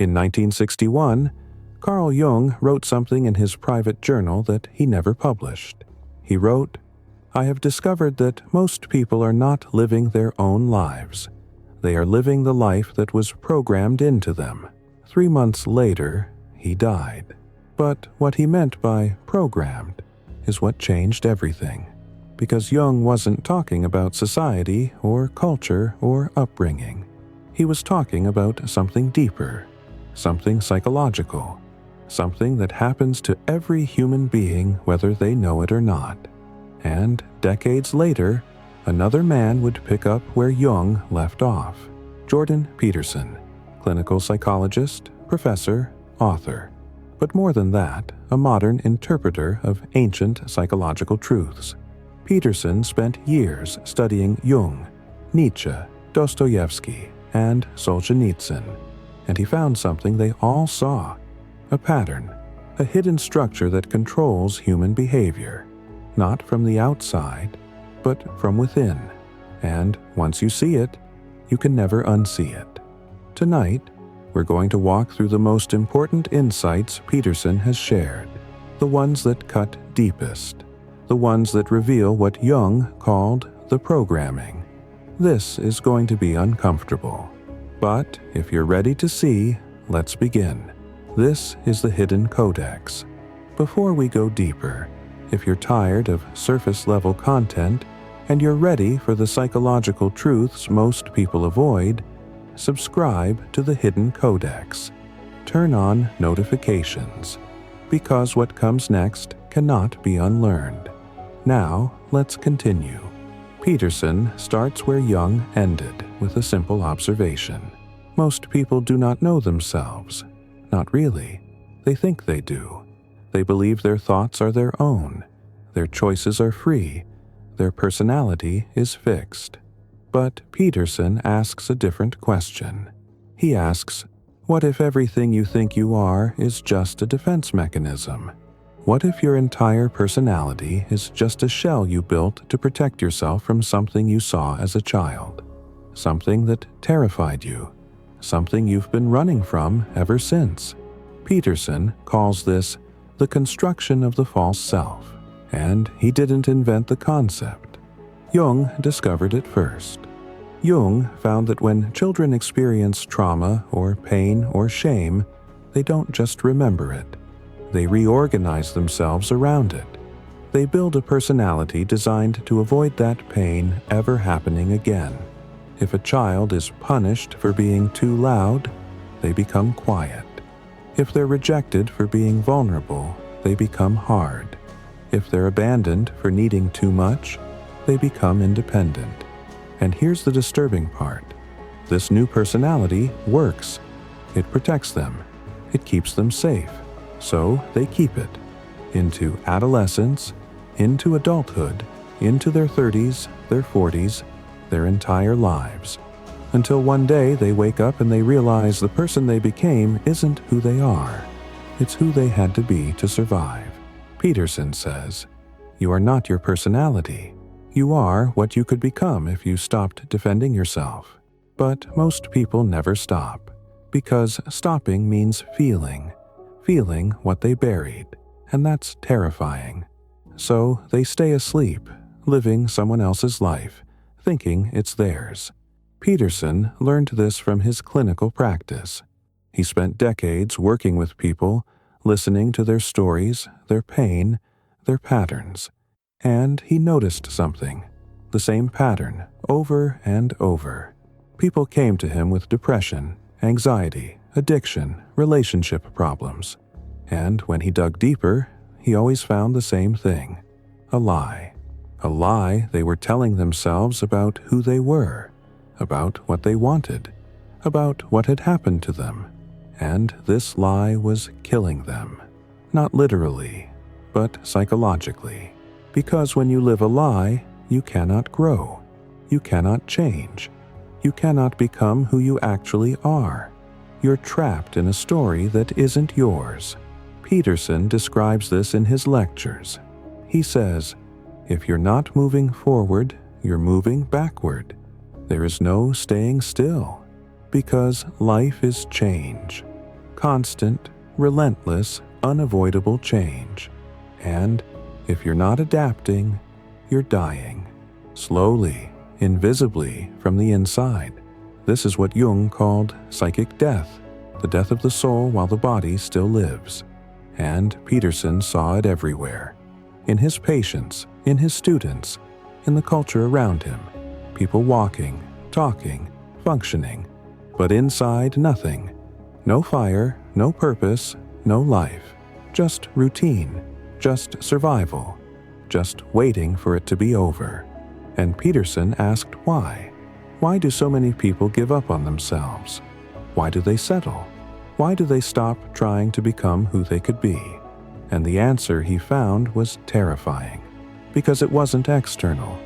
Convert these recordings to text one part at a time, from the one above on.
In 1961, Carl Jung wrote something in his private journal that he never published. He wrote, "I have discovered that most people are not living their own lives. They are living the life that was programmed into them." 3 months later, he died. But what he meant by programmed is what changed everything, because Jung wasn't talking about society or culture or upbringing. He was talking about something deeper, something psychological, something that happens to every human being whether they know it or not. And decades later, another man would pick up where Jung left off. Jordan Peterson, clinical psychologist, professor, author. But more than that, a modern interpreter of ancient psychological truths. Peterson spent years studying Jung, Nietzsche, Dostoevsky, and Solzhenitsyn, and he found something they all saw: a pattern, a hidden structure that controls human behavior, not from the outside, but from within. And once you see it, you can never unsee it. Tonight, we're going to walk through the most important insights Peterson has shared, the ones that cut deepest, the ones that reveal what Jung called the programming. This is going to be uncomfortable. But if you're ready to see, let's begin. This is the Hidden Codex. Before we go deeper, if you're tired of surface-level content and you're ready for the psychological truths most people avoid, subscribe to the Hidden Codex. Turn on notifications, because what comes next cannot be unlearned. Now, let's continue. Peterson starts where Jung ended, with a simple observation. Most people do not know themselves. Not really. They think they do. They believe their thoughts are their own. Their choices are free. Their personality is fixed. But Peterson asks a different question. He asks, what if everything you think you are is just a defense mechanism? What if your entire personality is just a shell you built to protect yourself from something you saw as a child? Something that terrified you? Something you've been running from ever since? Peterson calls this the construction of the false self, and he didn't invent the concept. Jung discovered it first. Jung found that when children experience trauma or pain or shame, they don't just remember it. They reorganize themselves around it. They build a personality designed to avoid that pain ever happening again. If a child is punished for being too loud, they become quiet. If they're rejected for being vulnerable, they become hard. If they're abandoned for needing too much, they become independent. And here's the disturbing part. This new personality works. It protects them. It keeps them safe. So they keep it. Into adolescence, into adulthood, into their 30s, their 40s, their entire lives. Until one day they wake up and they realize the person they became isn't who they are. It's who they had to be to survive. Peterson says, you are not your personality. You are what you could become if you stopped defending yourself. But most people never stop, because stopping means feeling what they buried, and that's terrifying. So they stay asleep, living someone else's life, thinking it's theirs. Peterson learned this from his clinical practice. He spent decades working with people, listening to their stories, their pain, their patterns. And he noticed something, the same pattern, over and over. People came to him with depression, anxiety, addiction, relationship problems. And when he dug deeper, he always found the same thing, a lie. A lie they were telling themselves about who they were, about what they wanted, about what had happened to them. And this lie was killing them. Not literally, but psychologically. Because when you live a lie, you cannot grow. You cannot change. You cannot become who you actually are. You're trapped in a story that isn't yours. Peterson describes this in his lectures. He says, if you're not moving forward, you're moving backward. There is no staying still, because life is change. constant, relentless, unavoidable change. And if you're not adapting, you're dying. Slowly, invisibly, from the inside. This is what Jung called psychic death, the death of the soul while the body still lives. And Peterson saw it everywhere. In his patients, in his students, in the culture around him. People walking, talking, functioning, but inside nothing. No fire, no purpose, no life. Just routine, just survival, just waiting for it to be over. And Peterson asked why. Why do so many people give up on themselves? Why do they settle? Why do they stop trying to become who they could be? And the answer he found was terrifying, because it wasn't external.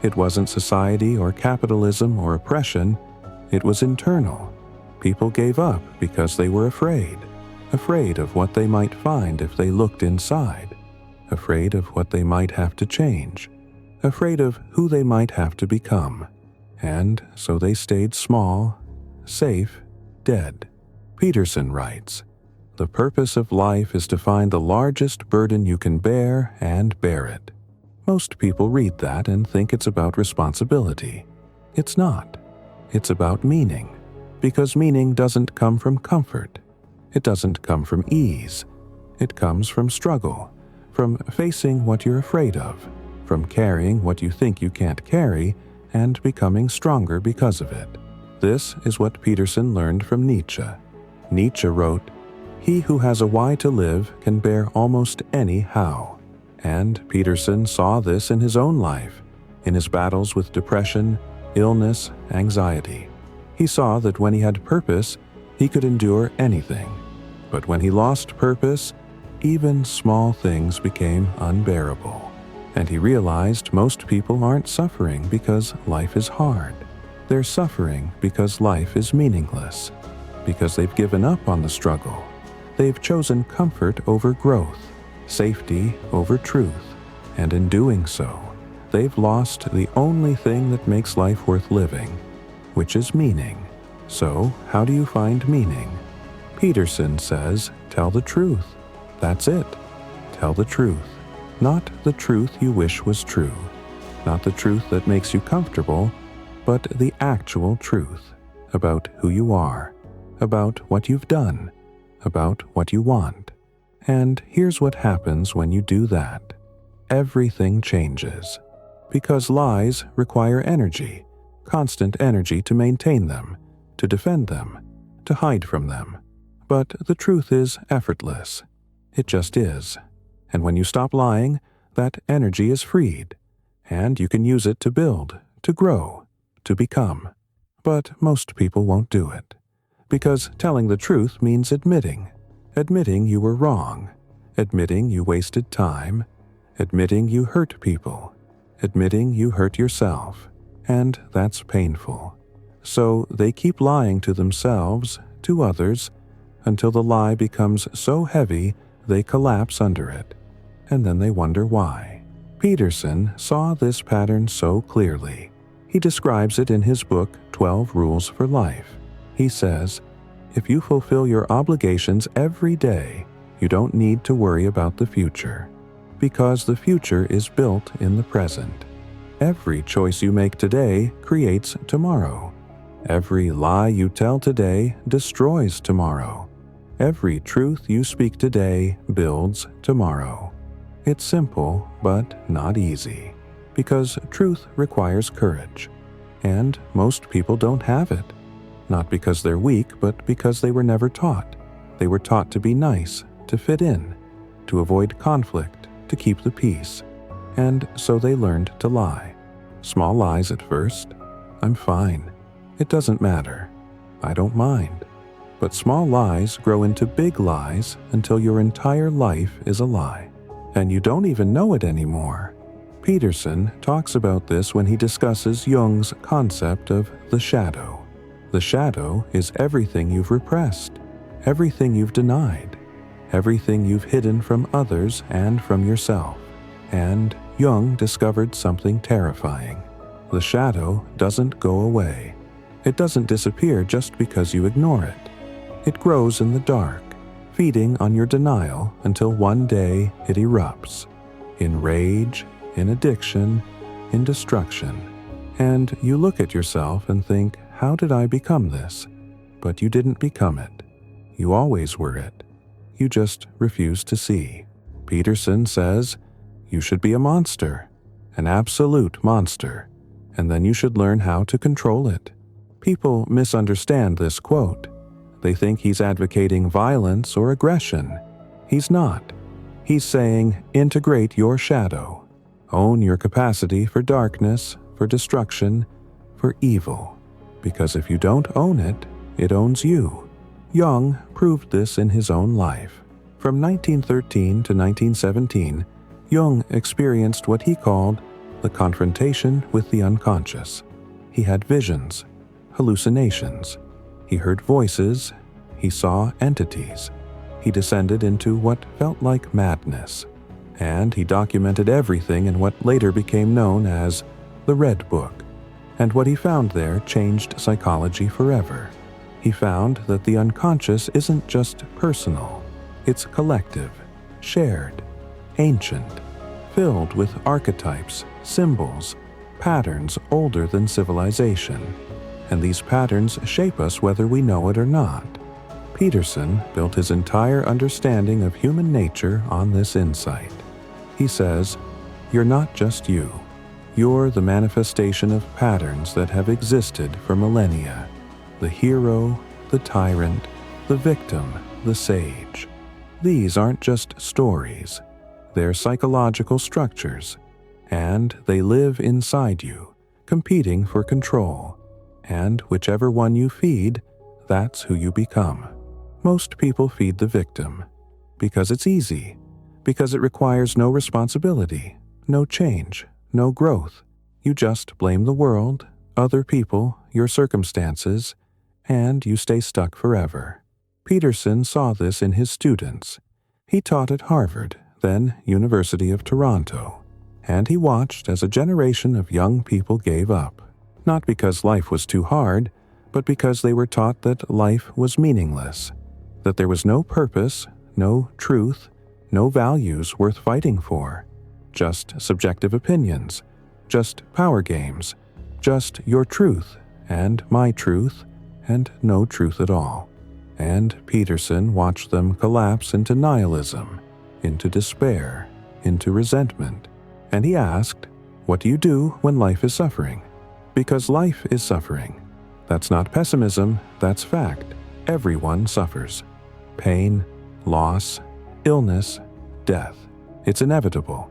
It wasn't society or capitalism or oppression. It was internal. People gave up because they were afraid of what they might find if they looked inside, afraid of what they might have to change, afraid of who they might have to become. And so they stayed small, safe, dead. Peterson writes, "The purpose of life is to find the largest burden you can bear and bear it." Most people read that and think it's about responsibility. It's not. It's about meaning, because meaning doesn't come from comfort. It doesn't come from ease. It comes from struggle, from facing what you're afraid of, from carrying what you think you can't carry, and becoming stronger because of it. This is what Peterson learned from Nietzsche. Nietzsche wrote, "He who has a why to live can bear almost any how." And Peterson saw this in his own life, in his battles with depression, illness, anxiety. He saw that when he had purpose, he could endure anything. But when he lost purpose, even small things became unbearable. And he realized most people aren't suffering because life is hard. They're suffering because life is meaningless, because they've given up on the struggle. They've chosen comfort over growth, safety over truth, and in doing so, they've lost the only thing that makes life worth living, which is meaning. So, how do you find meaning? Peterson says, tell the truth. That's it. Tell the truth. Not the truth you wish was true, not the truth that makes you comfortable, but the actual truth about who you are, about what you've done, about what you want. And here's what happens when you do that. Everything changes. Because lies require energy, constant energy to maintain them, to defend them, to hide from them. But the truth is effortless. It just is. And when you stop lying, that energy is freed, and you can use it to build, to grow, to become. But most people won't do it, because telling the truth means admitting you were wrong, admitting you wasted time, admitting you hurt people, admitting you hurt yourself, and that's painful. So they keep lying to themselves, to others, until the lie becomes so heavy they collapse under it, and then they wonder why. Peterson saw this pattern so clearly. He describes it in his book, 12 Rules for Life. He says, if you fulfill your obligations every day, you don't need to worry about the future, because the future is built in the present. Every choice you make today creates tomorrow. Every lie you tell today destroys tomorrow. Every truth you speak today builds tomorrow. It's simple, but not easy, because truth requires courage, and most people don't have it. Not because they're weak, but because they were never taught. They were taught to be nice, to fit in, to avoid conflict, to keep the peace, and so they learned to lie. Small lies at first. I'm fine. It doesn't matter. I don't mind. But small lies grow into big lies until your entire life is a lie, and you don't even know it anymore. Peterson talks about this when he discusses Jung's concept of the shadow. The shadow is everything you've repressed, everything you've denied, everything you've hidden from others and from yourself. And Jung discovered something terrifying. The shadow doesn't go away. It doesn't disappear just because you ignore it. It grows in the dark, feeding on your denial until one day it erupts. In rage, in addiction, in destruction. And you look at yourself and think, how did I become this? But you didn't become it. You always were it. You just refuse to see. Peterson says, you should be a monster, an absolute monster, and then you should learn how to control it. People misunderstand this quote. They think he's advocating violence or aggression. He's not. He's saying, integrate your shadow. Own your capacity for darkness, for destruction, for evil. Because if you don't own it, it owns you. Jung proved this in his own life. From 1913 to 1917, Jung experienced what he called the confrontation with the unconscious. He had visions, hallucinations. He heard voices. He saw entities. He descended into what felt like madness. And he documented everything in what later became known as the Red Book. And what he found there changed psychology forever. He found that the unconscious isn't just personal. It's collective, shared, ancient, filled with archetypes, symbols, patterns older than civilization. And these patterns shape us whether we know it or not. Peterson built his entire understanding of human nature on this insight. He says, you're not just you. You're the manifestation of patterns that have existed for millennia. The hero, the tyrant, the victim, the sage. These aren't just stories. They're psychological structures, and they live inside you, competing for control. And whichever one you feed, that's who you become. Most people feed the victim, because it's easy, because it requires no responsibility, no change, no growth. You just blame the world, other people, your circumstances, and you stay stuck forever. Peterson saw this in his students. He taught at Harvard, then University of Toronto, and he watched as a generation of young people gave up, not because life was too hard, but because they were taught that life was meaningless, that there was no purpose, no truth, no values worth fighting for, just subjective opinions, just power games, just your truth and my truth, and no truth at all. And Peterson watched them collapse into nihilism, into despair, into resentment. And he asked, what do you do when life is suffering? Because life is suffering. That's not pessimism, that's fact. Everyone suffers. Pain, loss, illness, death. It's inevitable.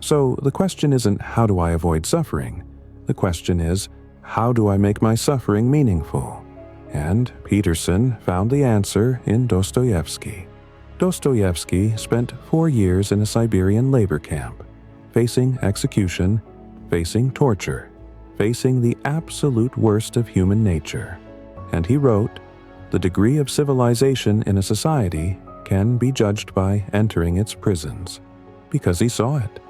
So the question isn't how do I avoid suffering? The question is, how do I make my suffering meaningful? And Peterson found the answer in Dostoevsky. Dostoevsky spent 4 years in a Siberian labor camp, facing execution, facing torture, facing the absolute worst of human nature. And he wrote, the degree of civilization in a society can be judged by entering its prisons, because he saw it.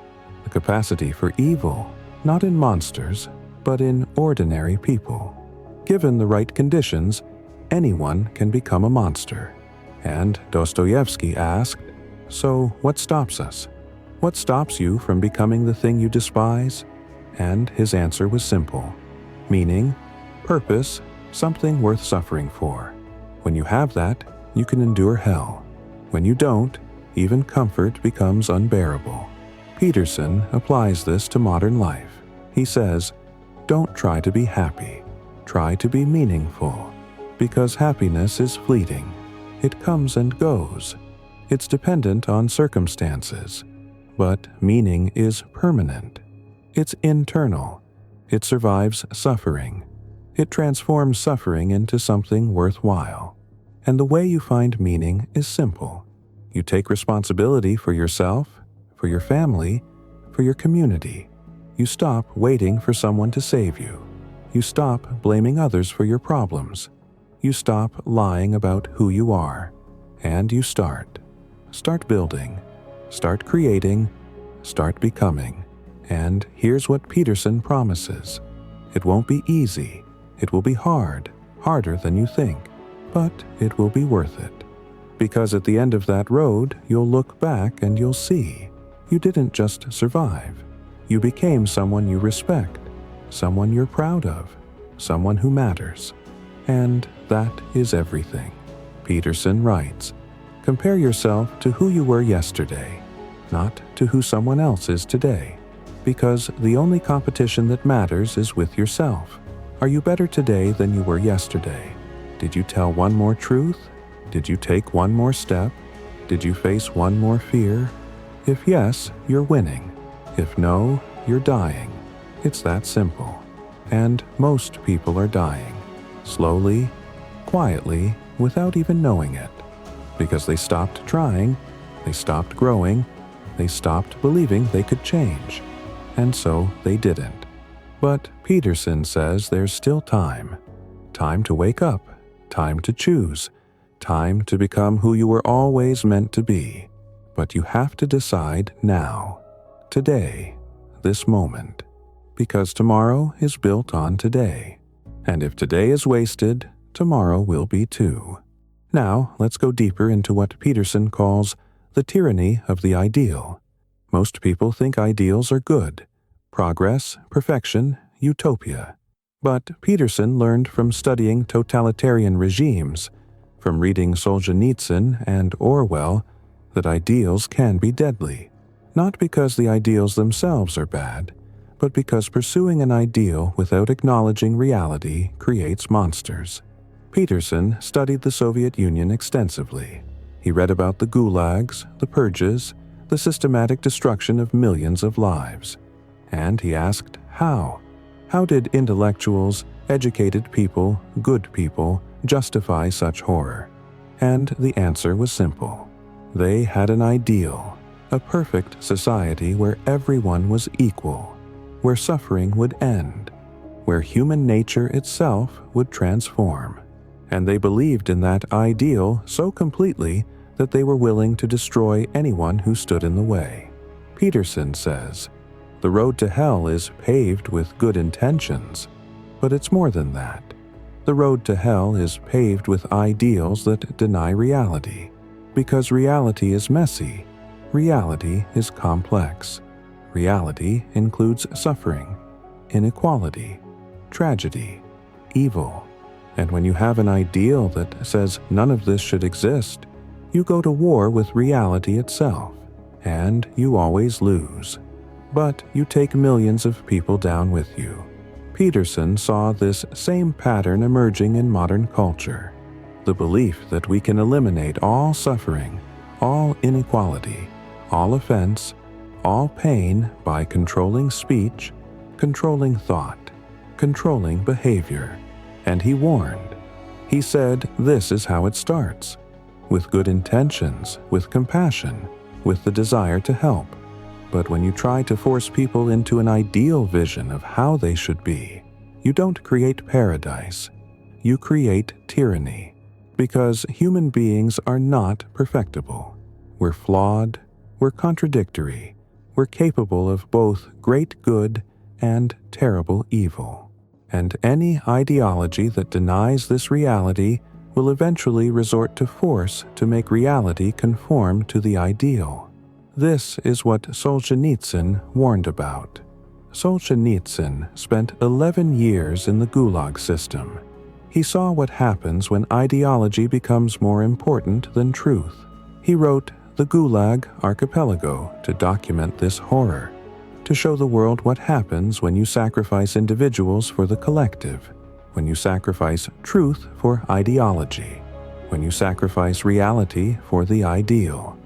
The capacity for evil, not in monsters, but in ordinary people. Given the right conditions, anyone can become a monster. And Dostoevsky asked, so what stops us? What stops you from becoming the thing you despise? And his answer was simple. Meaning, purpose, something worth suffering for. When you have that, you can endure hell. When you don't, even comfort becomes unbearable. Peterson applies this to modern life. He says, don't try to be happy. Try to be meaningful. Because happiness is fleeting. It comes and goes. It's dependent on circumstances. But meaning is permanent. It's internal. It survives suffering. It transforms suffering into something worthwhile. And the way you find meaning is simple. You take responsibility for yourself, for your family, for your community. You stop waiting for someone to save you. You stop blaming others for your problems. You stop lying about who you are. And you start. Start building. Start creating. Start becoming. And here's what Peterson promises. It won't be easy. It will be hard, harder than you think. But it will be worth it. Because at the end of that road, you'll look back and you'll see you didn't just survive. You became someone you respect, someone you're proud of, someone who matters. And that is everything. Peterson writes, compare yourself to who you were yesterday, not to who someone else is today, because the only competition that matters is with yourself. Are you better today than you were yesterday? Did you tell one more truth? Did you take one more step? Did you face one more fear? If yes, you're winning. If no, you're dying. It's that simple. And most people are dying. Slowly, quietly, without even knowing it. Because they stopped trying, they stopped growing, they stopped believing they could change. And so they didn't. But Peterson says there's still time. Time to wake up. Time to choose. Time to become who you were always meant to be. But you have to decide now. Today. This moment. Because tomorrow is built on today. And if today is wasted, tomorrow will be too. Now, let's go deeper into what Peterson calls the tyranny of the ideal. Most people think ideals are good. Progress, perfection, utopia. But Peterson learned from studying totalitarian regimes, from reading Solzhenitsyn and Orwell, that ideals can be deadly. Not because the ideals themselves are bad, but because pursuing an ideal without acknowledging reality creates monsters. Peterson studied the Soviet Union extensively. He read about the gulags, the purges, the systematic destruction of millions of lives. And he asked, how? How did intellectuals, educated people, good people, justify such horror? And the answer was simple. They had an ideal, a perfect society where everyone was equal, where suffering would end, where human nature itself would transform. And they believed in that ideal so completely that they were willing to destroy anyone who stood in the way. Peterson says, the road to hell is paved with good intentions, but it's more than that. The road to hell is paved with ideals that deny reality, because reality is messy, reality is complex. Reality includes suffering, inequality, tragedy, evil. And when you have an ideal that says none of this should exist, you go to war with reality itself, and you always lose. But you take millions of people down with you. Peterson saw this same pattern emerging in modern culture. The belief that we can eliminate all suffering, all inequality, all offense, all pain by controlling speech, controlling thought, controlling behavior. And he warned. He said this is how it starts. With good intentions, with compassion, with the desire to help. But when you try to force people into an ideal vision of how they should be, you don't create paradise. You create tyranny. Because human beings are not perfectible. We're flawed, we're contradictory, we're capable of both great good and terrible evil. And any ideology that denies this reality will eventually resort to force to make reality conform to the ideal. This is what Solzhenitsyn warned about. Solzhenitsyn spent 11 years in the Gulag system. He saw what happens when ideology becomes more important than truth. He wrote The Gulag Archipelago to document this horror, to show the world what happens when you sacrifice individuals for the collective, when you sacrifice truth for ideology, when you sacrifice reality for the ideal.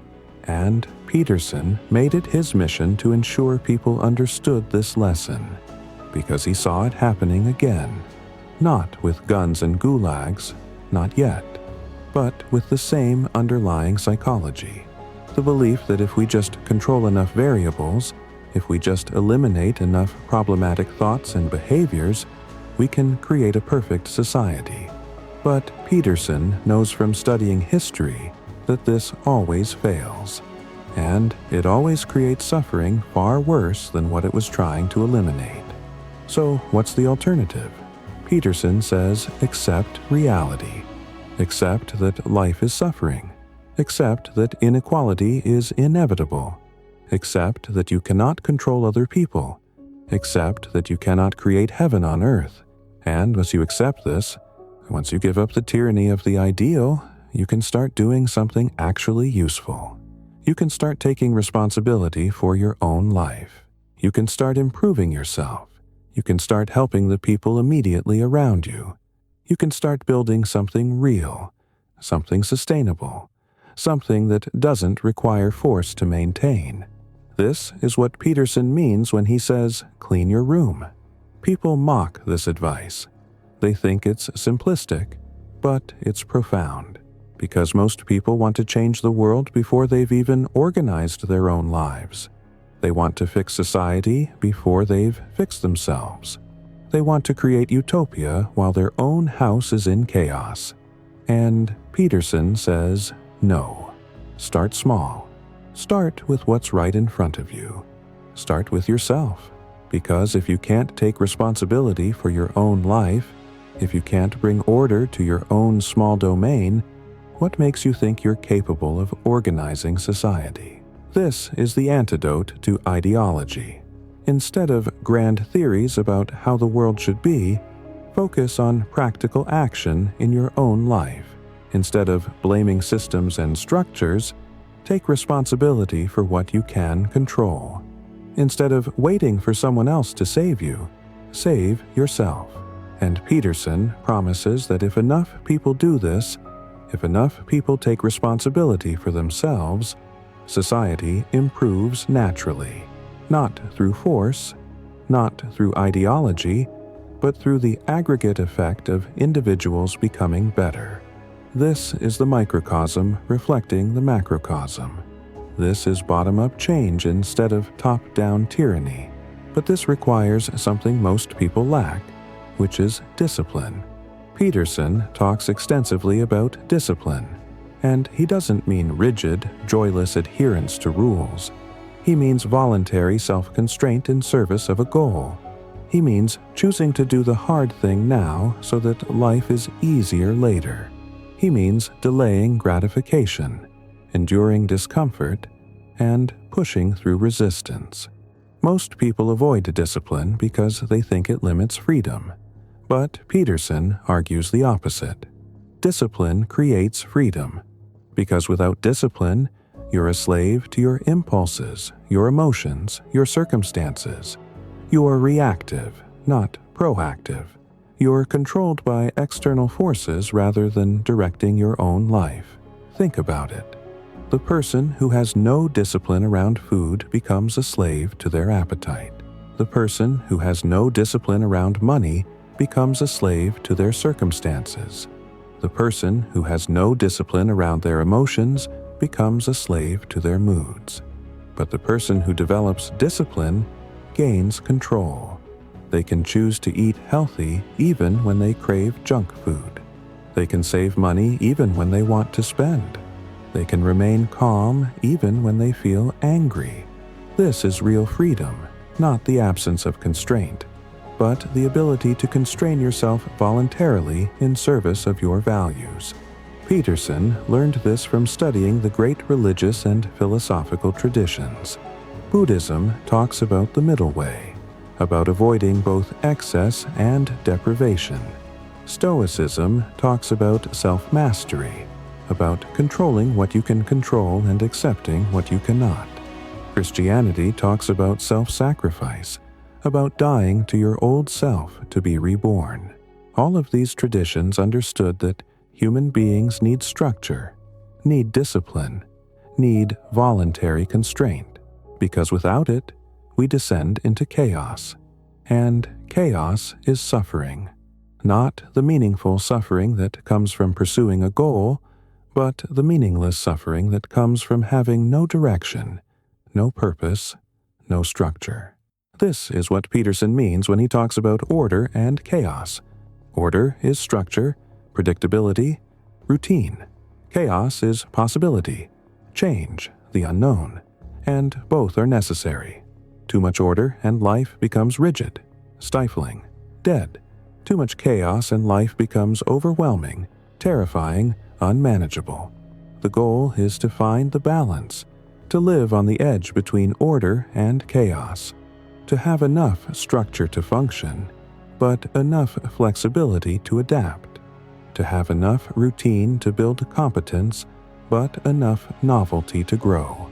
And Peterson made it his mission to ensure people understood this lesson, because he saw it happening again. Not with guns and gulags, not yet, but with the same underlying psychology. The belief that if we just control enough variables, if we just eliminate enough problematic thoughts and behaviors, we can create a perfect society. But Peterson knows from studying history that this always fails, and it always creates suffering far worse than what it was trying to eliminate. So what's the alternative? Peterson says, accept reality. Accept that life is suffering. Accept that inequality is inevitable. Accept that you cannot control other people. Accept that you cannot create heaven on earth. And once you accept this, once you give up the tyranny of the ideal, you can start doing something actually useful. You can start taking responsibility for your own life. You can start improving yourself. You can start helping the people immediately around you. You can start building something real, something sustainable, something that doesn't require force to maintain. This is what Peterson means when he says, clean your room. People mock this advice. They think it's simplistic, but it's profound, because most people want to change the world before they've even organized their own lives. They want to fix society before they've fixed themselves. They want to create utopia while their own house is in chaos. And Peterson says, no. Start small. Start with what's right in front of you. Start with yourself, because if you can't take responsibility for your own life, if you can't bring order to your own small domain, what makes you think you're capable of organizing society? This is the antidote to ideology. Instead of grand theories about how the world should be, focus on practical action in your own life. Instead of blaming systems and structures, take responsibility for what you can control. Instead of waiting for someone else to save you, save yourself. And Peterson promises that if enough people do this, if enough people take responsibility for themselves, society improves naturally, not through force, not through ideology, but through the aggregate effect of individuals becoming better. This is the microcosm reflecting the macrocosm. This is bottom-up change instead of top-down tyranny. But this requires something most people lack, which is discipline. Peterson talks extensively about discipline, and he doesn't mean rigid, joyless adherence to rules. He means voluntary self-constraint in service of a goal. He means choosing to do the hard thing now so that life is easier later. He means delaying gratification, enduring discomfort, and pushing through resistance. Most people avoid discipline because they think it limits freedom. But Peterson argues the opposite. Discipline creates freedom, because without discipline, you're a slave to your impulses, your emotions, your circumstances. You are reactive, not proactive. You're controlled by external forces rather than directing your own life. Think about it. The person who has no discipline around food becomes a slave to their appetite. The person who has no discipline around money becomes a slave to their circumstances. The person who has no discipline around their emotions becomes a slave to their moods. But the person who develops discipline gains control. They can choose to eat healthy even when they crave junk food. They can save money even when they want to spend. They can remain calm even when they feel angry. This is real freedom, not the absence of constraint, but the ability to constrain yourself voluntarily in service of your values. Peterson learned this from studying the great religious and philosophical traditions. Buddhism talks about the middle way, about avoiding both excess and deprivation. Stoicism talks about self-mastery, about controlling what you can control and accepting what you cannot. Christianity talks about self-sacrifice, about dying to your old self to be reborn. All of these traditions understood that human beings need structure, need discipline, need voluntary constraint, because without it, we descend into chaos. And chaos is suffering. Not the meaningful suffering that comes from pursuing a goal, but the meaningless suffering that comes from having no direction, no purpose, no structure. This is what Peterson means when he talks about order and chaos. Order is structure, predictability, routine. Chaos is possibility, change, the unknown. And both are necessary. Too much order and life becomes rigid, stifling, dead. Too much chaos and life becomes overwhelming, terrifying, unmanageable. The goal is to find the balance, to live on the edge between order and chaos, to have enough structure to function, but enough flexibility to adapt, to have enough routine to build competence, but enough novelty to grow.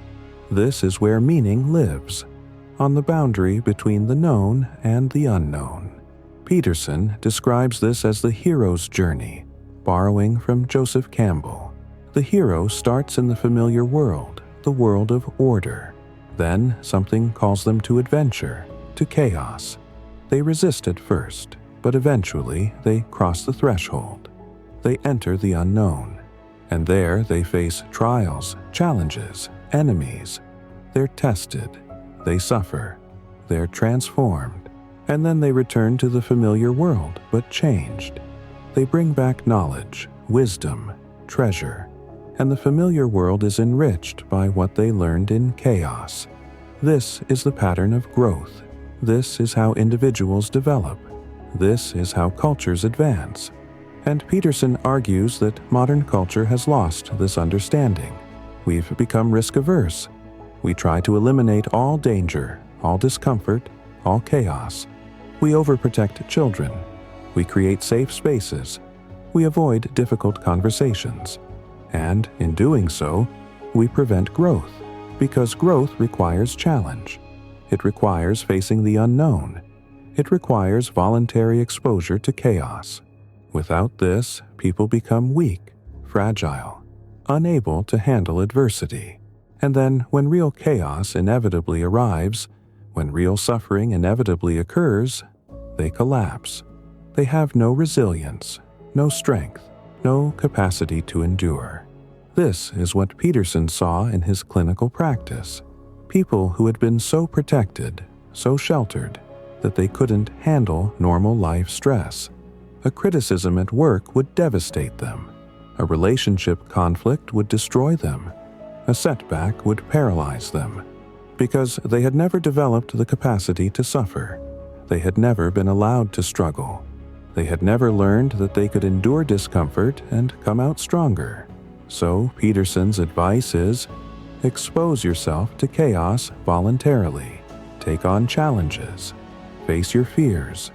This is where meaning lives, on the boundary between the known and the unknown. Peterson describes this as the hero's journey, borrowing from Joseph Campbell. The hero starts in the familiar world, the world of order. Then something calls them to adventure, to chaos. They resist at first, but eventually they cross the threshold. They enter the unknown, and there they face trials, challenges, enemies. They're tested, they suffer, they're transformed, and then they return to the familiar world, but changed. They bring back knowledge, wisdom, treasure, and the familiar world is enriched by what they learned in chaos. This is the pattern of growth. This is how individuals develop. This is how cultures advance. And Peterson argues that modern culture has lost this understanding. We've become risk-averse. We try to eliminate all danger, all discomfort, all chaos. We overprotect children. We create safe spaces. We avoid difficult conversations. And in doing so, we prevent growth, because growth requires challenge. It requires facing the unknown. It requires voluntary exposure to chaos. Without this, people become weak, fragile, unable to handle adversity. And then, when real chaos inevitably arrives, when real suffering inevitably occurs, they collapse. They have no resilience, no strength, no capacity to endure. This is what Peterson saw in his clinical practice. People who had been so protected, so sheltered, that they couldn't handle normal life stress. A criticism at work would devastate them. A relationship conflict would destroy them. A setback would paralyze them, because they had never developed the capacity to suffer. They had never been allowed to struggle. They had never learned that they could endure discomfort and come out stronger. So Peterson's advice is, expose yourself to chaos voluntarily. Take on challenges. Face your fears.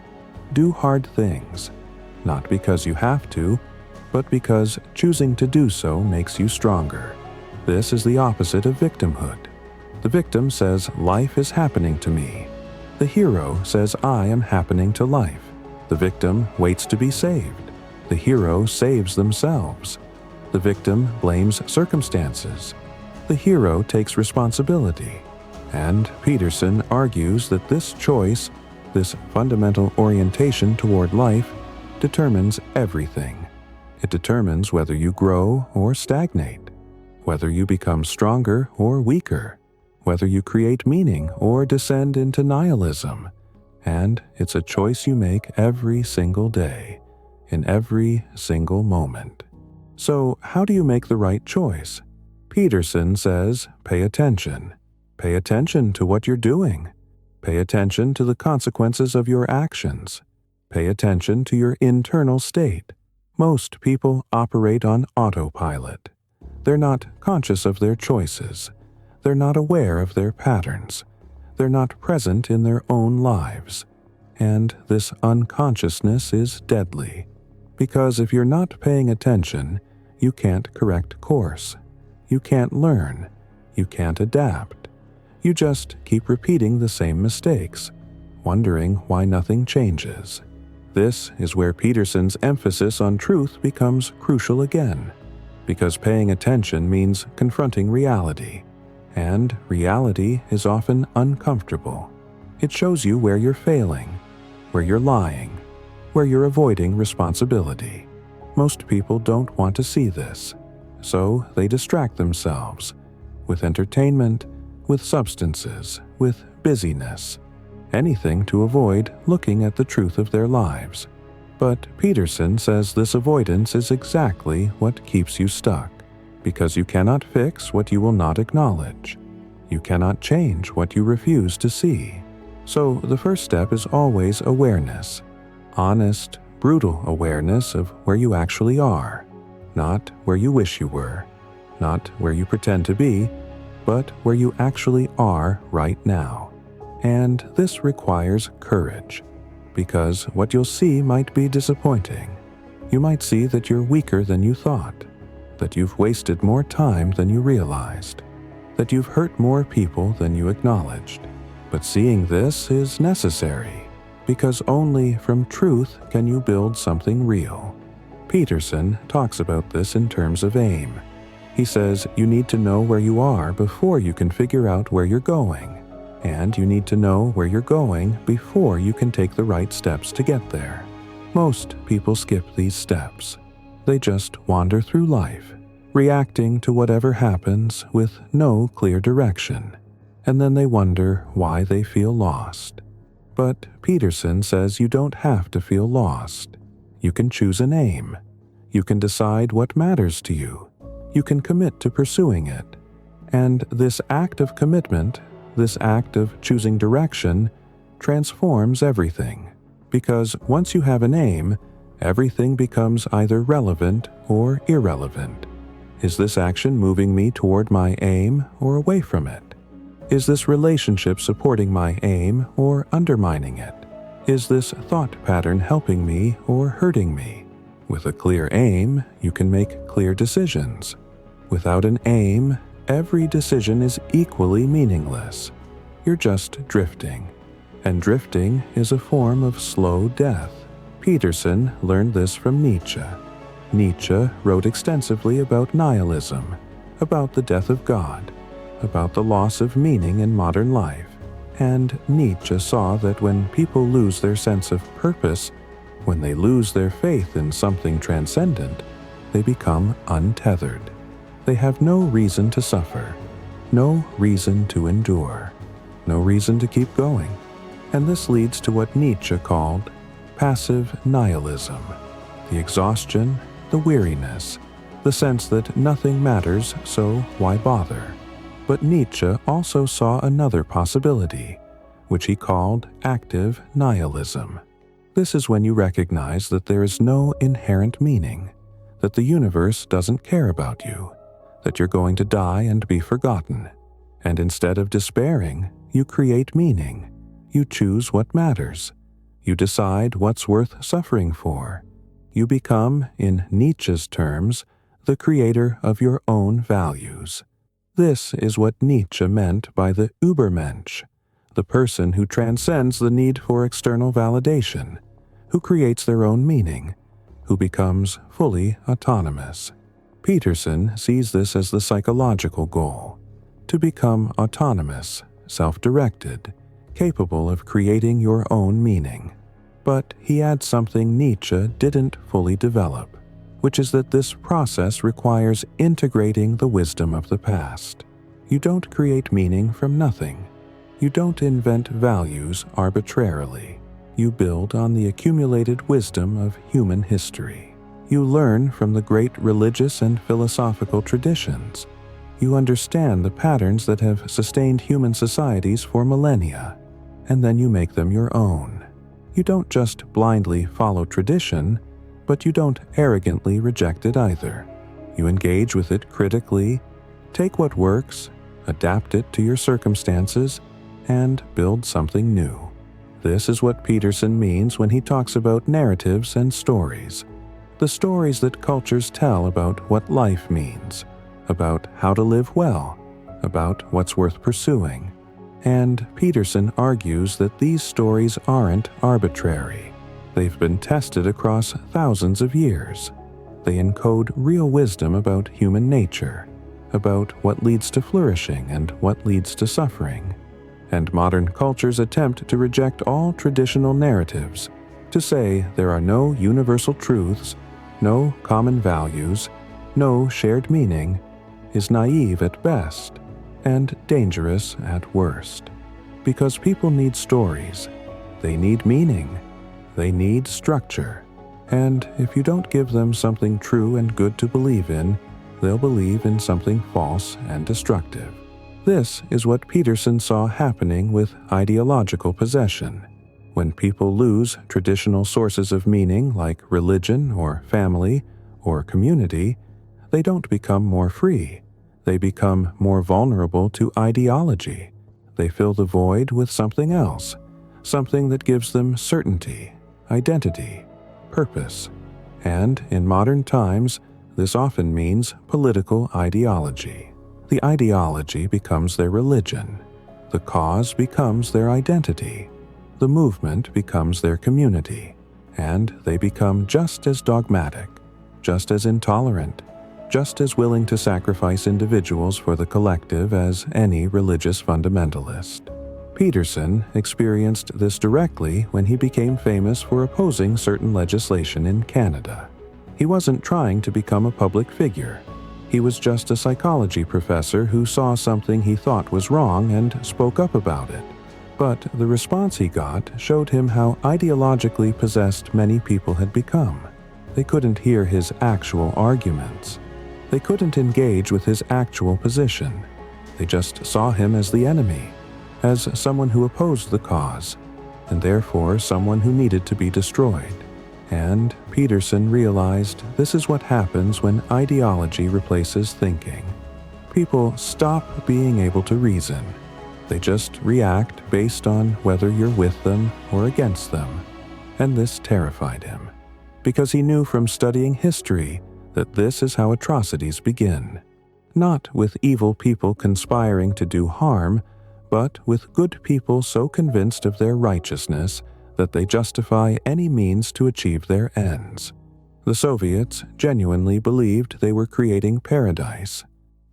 Do hard things, not because you have to, but because choosing to do so makes you stronger. This is the opposite of victimhood. The victim says, life is happening to me. The hero says, I am happening to life. The victim waits to be saved. The hero saves themselves. The victim blames circumstances. The hero takes responsibility. And Peterson argues that this choice, this fundamental orientation toward life, determines everything. It determines whether you grow or stagnate, whether you become stronger or weaker, whether you create meaning or descend into nihilism. And it's a choice you make every single day, in every single moment. So how do you make the right choice? Peterson says, pay attention. Pay attention to what you're doing. Pay attention to the consequences of your actions. Pay attention to your internal state. Most people operate on autopilot. They're not conscious of their choices. They're not aware of their patterns. They're not present in their own lives. And this unconsciousness is deadly. Because if you're not paying attention, you can't correct course. You can't learn. You can't adapt. You just keep repeating the same mistakes, wondering why nothing changes. This is where Peterson's emphasis on truth becomes crucial again, because paying attention means confronting reality, and reality is often uncomfortable. It shows you where you're failing, where you're lying, where you're avoiding responsibility. Most people don't want to see this, so they distract themselves with entertainment, with substances, with busyness, anything to avoid looking at the truth of their lives. But Peterson says this avoidance is exactly what keeps you stuck, because you cannot fix what you will not acknowledge. You cannot change what you refuse to see. So the first step is always awareness, honest, brutal awareness of where you actually are, not where you wish you were, not where you pretend to be, but where you actually are right now. And this requires courage, because what you'll see might be disappointing. You might see that you're weaker than you thought, that you've wasted more time than you realized, that you've hurt more people than you acknowledged. But seeing this is necessary, because only from truth can you build something real. Peterson talks about this in terms of aim. He says you need to know where you are before you can figure out where you're going, and you need to know where you're going before you can take the right steps to get there. Most people skip these steps. They just wander through life, reacting to whatever happens with no clear direction, and then they wonder why they feel lost. But Peterson says you don't have to feel lost. You can choose an aim. You can decide what matters to you. You can commit to pursuing it. And this act of commitment, this act of choosing direction, transforms everything. Because once you have an aim, everything becomes either relevant or irrelevant. Is this action moving me toward my aim or away from it? Is this relationship supporting my aim or undermining it? Is this thought pattern helping me or hurting me? With a clear aim, you can make clear decisions. Without an aim, every decision is equally meaningless. You're just drifting. And drifting is a form of slow death. Peterson learned this from Nietzsche. Nietzsche wrote extensively about nihilism, about the death of God, about the loss of meaning in modern life. And Nietzsche saw that when people lose their sense of purpose, when they lose their faith in something transcendent, they become untethered. They have no reason to suffer, no reason to endure, no reason to keep going. And this leads to what Nietzsche called passive nihilism, the exhaustion, the weariness, the sense that nothing matters, so why bother? But Nietzsche also saw another possibility, which he called active nihilism. This is when you recognize that there is no inherent meaning, that the universe doesn't care about you, that you're going to die and be forgotten. And instead of despairing, you create meaning. You choose what matters. You decide what's worth suffering for. You become, in Nietzsche's terms, the creator of your own values. This is what Nietzsche meant by the Übermensch, the person who transcends the need for external validation, who creates their own meaning, who becomes fully autonomous. Peterson sees this as the psychological goal, to become autonomous, self-directed, capable of creating your own meaning. But he adds something Nietzsche didn't fully develop, which is that this process requires integrating the wisdom of the past. You don't create meaning from nothing. You don't invent values arbitrarily. You build on the accumulated wisdom of human history. You learn from the great religious and philosophical traditions. You understand the patterns that have sustained human societies for millennia, and then you make them your own. You don't just blindly follow tradition, but you don't arrogantly reject it either. You engage with it critically, take what works, adapt it to your circumstances, and build something new. This is what Peterson means when he talks about narratives and stories. The stories that cultures tell about what life means, about how to live well, about what's worth pursuing. And Peterson argues that these stories aren't arbitrary. They've been tested across thousands of years. They encode real wisdom about human nature, about what leads to flourishing and what leads to suffering. And modern cultures attempt to reject all traditional narratives, to say there are no universal truths, no common values, no shared meaning, is naive at best and dangerous at worst. Because people need stories, they need meaning, they need structure, and if you don't give them something true and good to believe in, they'll believe in something false and destructive. This is what Peterson saw happening with ideological possession. When people lose traditional sources of meaning like religion or family or community, they don't become more free. They become more vulnerable to ideology. They fill the void with something else, something that gives them certainty, identity, purpose. And in modern times, this often means political ideology. The ideology becomes their religion. The cause becomes their identity. The movement becomes their community. And they become just as dogmatic, just as intolerant, just as willing to sacrifice individuals for the collective as any religious fundamentalist. Peterson experienced this directly when he became famous for opposing certain legislation in Canada. He wasn't trying to become a public figure. He was just a psychology professor who saw something he thought was wrong and spoke up about it. But the response he got showed him how ideologically possessed many people had become. They couldn't hear his actual arguments. They couldn't engage with his actual position. They just saw him as the enemy, as someone who opposed the cause, and therefore someone who needed to be destroyed. And Peterson realized this is what happens when ideology replaces thinking. People stop being able to reason. They just react based on whether you're with them or against them. And this terrified him, because he knew from studying history that this is how atrocities begin. Not with evil people conspiring to do harm, but with good people so convinced of their righteousness that they justify any means to achieve their ends. The Soviets genuinely believed they were creating paradise.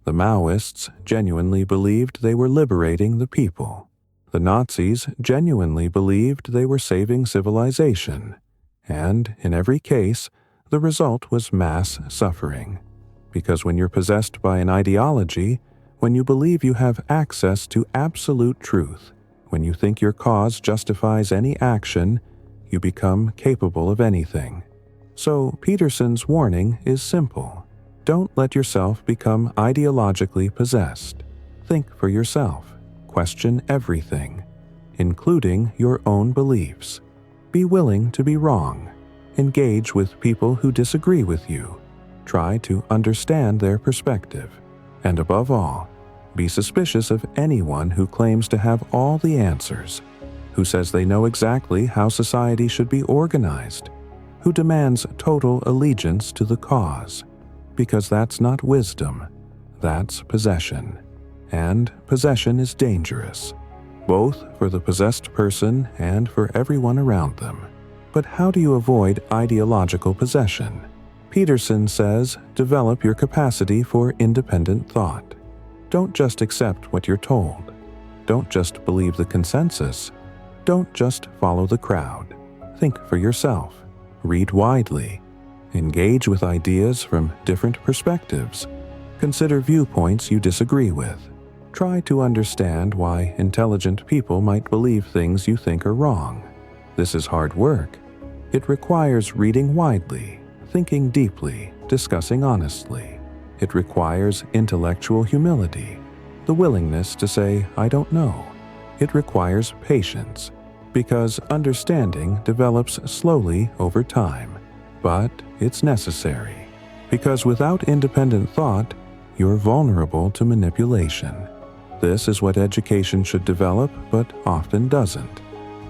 The Maoists genuinely believed they were liberating the people. The Nazis genuinely believed they were saving civilization. And, in every case, the result was mass suffering. Because when you're possessed by an ideology, when you believe you have access to absolute truth, when you think your cause justifies any action, you become capable of anything. So Peterson's warning is simple. Don't let yourself become ideologically possessed. Think for yourself. Question everything, including your own beliefs. Be willing to be wrong. Engage with people who disagree with you. Try to understand their perspective. And above all, be suspicious of anyone who claims to have all the answers, who says they know exactly how society should be organized, who demands total allegiance to the cause, because that's not wisdom, that's possession. And possession is dangerous, both for the possessed person and for everyone around them. But how do you avoid ideological possession? Peterson says, develop your capacity for independent thought. Don't just accept what you're told. Don't just believe the consensus. Don't just follow the crowd. Think for yourself. Read widely. Engage with ideas from different perspectives. Consider viewpoints you disagree with. Try to understand why intelligent people might believe things you think are wrong. This is hard work. It requires reading widely, thinking deeply, discussing honestly. It requires intellectual humility, the willingness to say, I don't know. It requires patience, because understanding develops slowly over time. But it's necessary, because without independent thought, you're vulnerable to manipulation. This is what education should develop, but often doesn't.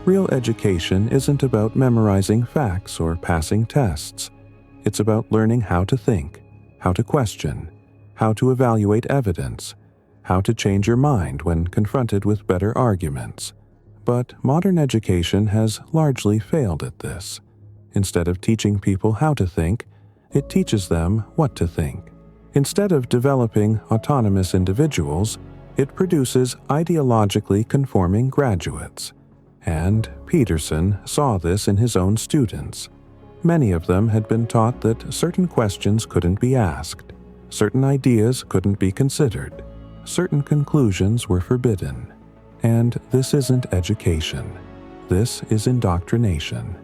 Real education isn't about memorizing facts or passing tests. It's about learning how to think, how to question, how to evaluate evidence, how to change your mind when confronted with better arguments. But modern education has largely failed at this. Instead of teaching people how to think, it teaches them what to think. Instead of developing autonomous individuals, it produces ideologically conforming graduates. And Peterson saw this in his own students. Many of them had been taught that certain questions couldn't be asked, certain ideas couldn't be considered, certain conclusions were forbidden. And this isn't education. This is indoctrination.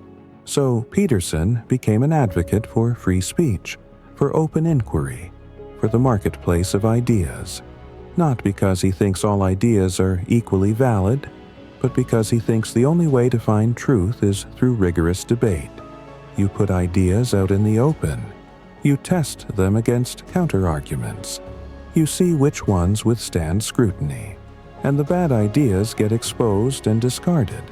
So Peterson became an advocate for free speech, for open inquiry, for the marketplace of ideas. Not because he thinks all ideas are equally valid, but because he thinks the only way to find truth is through rigorous debate. You put ideas out in the open. You test them against counter-arguments. You see which ones withstand scrutiny, and the bad ideas get exposed and discarded,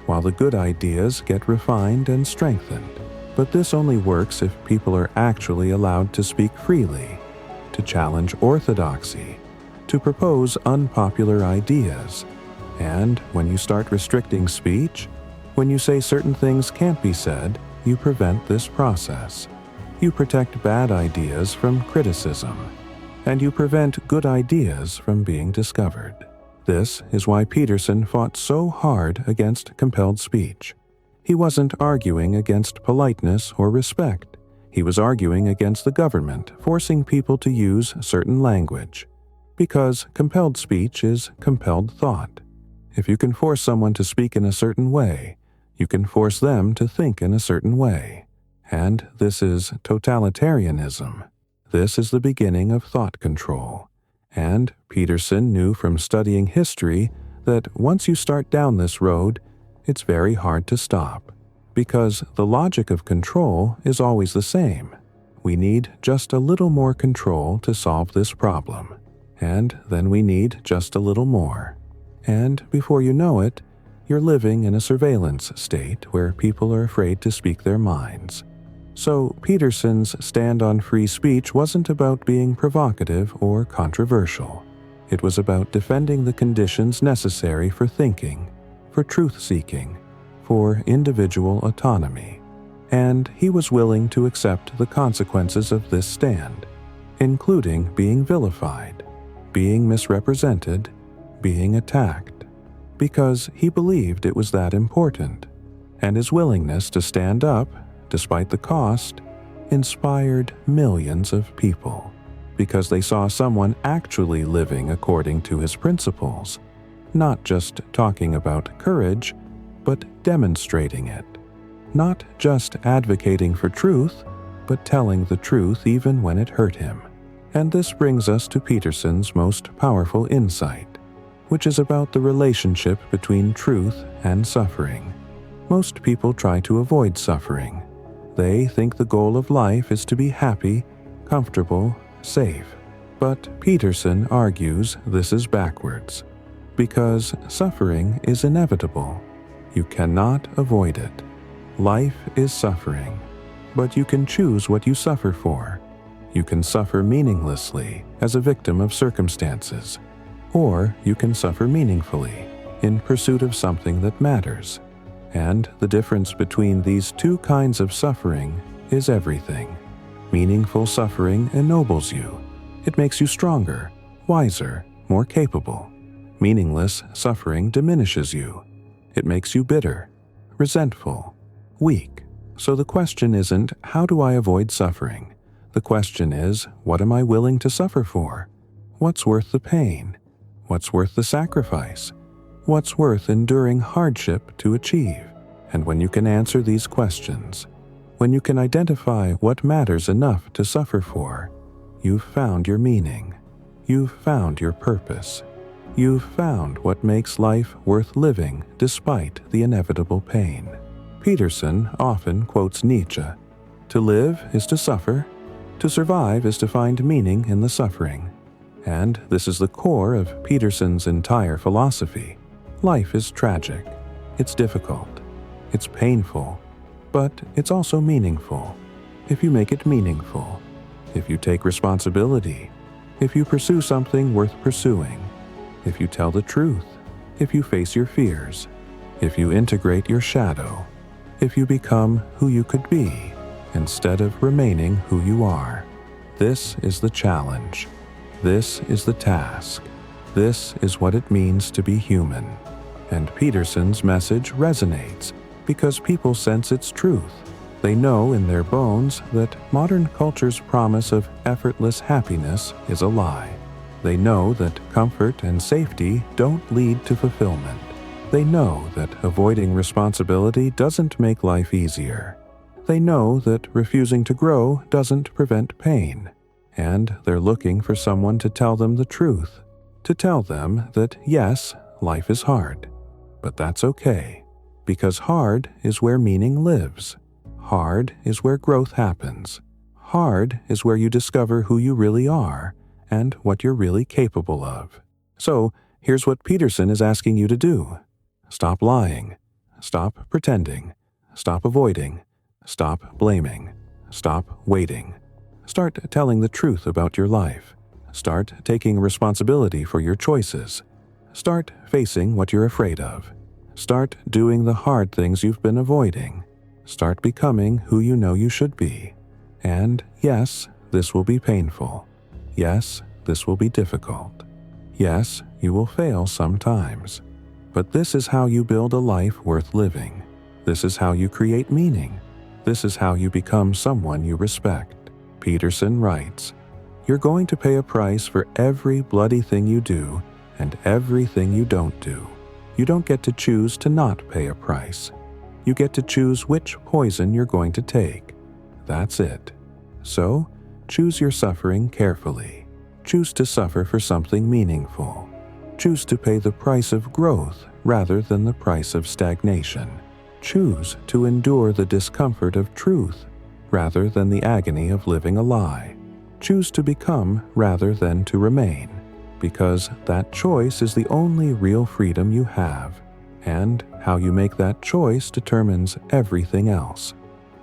while the good ideas get refined and strengthened. But this only works if people are actually allowed to speak freely, to challenge orthodoxy, to propose unpopular ideas. And when you start restricting speech, when you say certain things can't be said, you prevent this process. You protect bad ideas from criticism, and you prevent good ideas from being discovered. This is why Peterson fought so hard against compelled speech. He wasn't arguing against politeness or respect. He was arguing against the government forcing people to use certain language, because compelled speech is compelled thought. If you can force someone to speak in a certain way, you can force them to think in a certain way. And this is totalitarianism. This is the beginning of thought control. And Peterson knew from studying history that once you start down this road, it's very hard to stop, because the logic of control is always the same. We need just a little more control to solve this problem, and then we need just a little more. And before you know it, you're living in a surveillance state where people are afraid to speak their minds. So Peterson's stand on free speech wasn't about being provocative or controversial. It was about defending the conditions necessary for thinking, for truth-seeking, for individual autonomy. And he was willing to accept the consequences of this stand, including being vilified, being misrepresented, being attacked, because he believed it was that important. And his willingness to stand up, despite the cost, inspired millions of people, because they saw someone actually living according to his principles, not just talking about courage, but demonstrating it. Not just advocating for truth, but telling the truth even when it hurt him. And this brings us to Peterson's most powerful insight, which is about the relationship between truth and suffering. Most people try to avoid suffering. They think the goal of life is to be happy, comfortable, safe. But Peterson argues this is backwards, because suffering is inevitable. You cannot avoid it. Life is suffering, but you can choose what you suffer for. You can suffer meaninglessly as a victim of circumstances, or you can suffer meaningfully in pursuit of something that matters. And the difference between these two kinds of suffering is everything. Meaningful suffering ennobles you. It makes you stronger, wiser, more capable. Meaningless suffering diminishes you. It makes you bitter, resentful, weak. So the question isn't, how do I avoid suffering? The question is, what am I willing to suffer for? What's worth the pain? What's worth the sacrifice? What's worth enduring hardship to achieve? And when you can answer these questions, when you can identify what matters enough to suffer for, you've found your meaning. You've found your purpose. You've found what makes life worth living despite the inevitable pain. Peterson often quotes Nietzsche. To live is to suffer. To survive is to find meaning in the suffering. And this is the core of Peterson's entire philosophy. Life is tragic. It's difficult. It's painful. But it's also meaningful. If you make it meaningful, if you take responsibility, if you pursue something worth pursuing, if you tell the truth, if you face your fears, if you integrate your shadow, if you become who you could be instead of remaining who you are. This is the challenge. This is the task. This is what it means to be human. And Peterson's message resonates because people sense its truth. They know in their bones that modern culture's promise of effortless happiness is a lie. They know that comfort and safety don't lead to fulfillment. They know that avoiding responsibility doesn't make life easier. They know that refusing to grow doesn't prevent pain. And they're looking for someone to tell them the truth, to tell them that yes, life is hard, but that's okay, because hard is where meaning lives. Hard is where growth happens. Hard is where you discover who you really are and what you're really capable of. So, here's what Peterson is asking you to do. Stop lying. Stop pretending. Stop avoiding. Stop blaming. Stop waiting. Start telling the truth about your life. Start taking responsibility for your choices. Start facing what you're afraid of. Start doing the hard things you've been avoiding. Start becoming who you know you should be. And yes, this will be painful. Yes, this will be difficult. Yes, you will fail sometimes. But this is how you build a life worth living. This is how you create meaning. This is how you become someone you respect. Peterson writes, "You're going to pay a price for every bloody thing you do and everything you don't do. You don't get to choose to not pay a price. You get to choose which poison you're going to take. That's it. So, choose your suffering carefully. Choose to suffer for something meaningful. Choose to pay the price of growth rather than the price of stagnation. Choose to endure the discomfort of truth rather than the agony of living a lie. Choose to become rather than to remain, because that choice is the only real freedom you have, and how you make that choice determines everything else."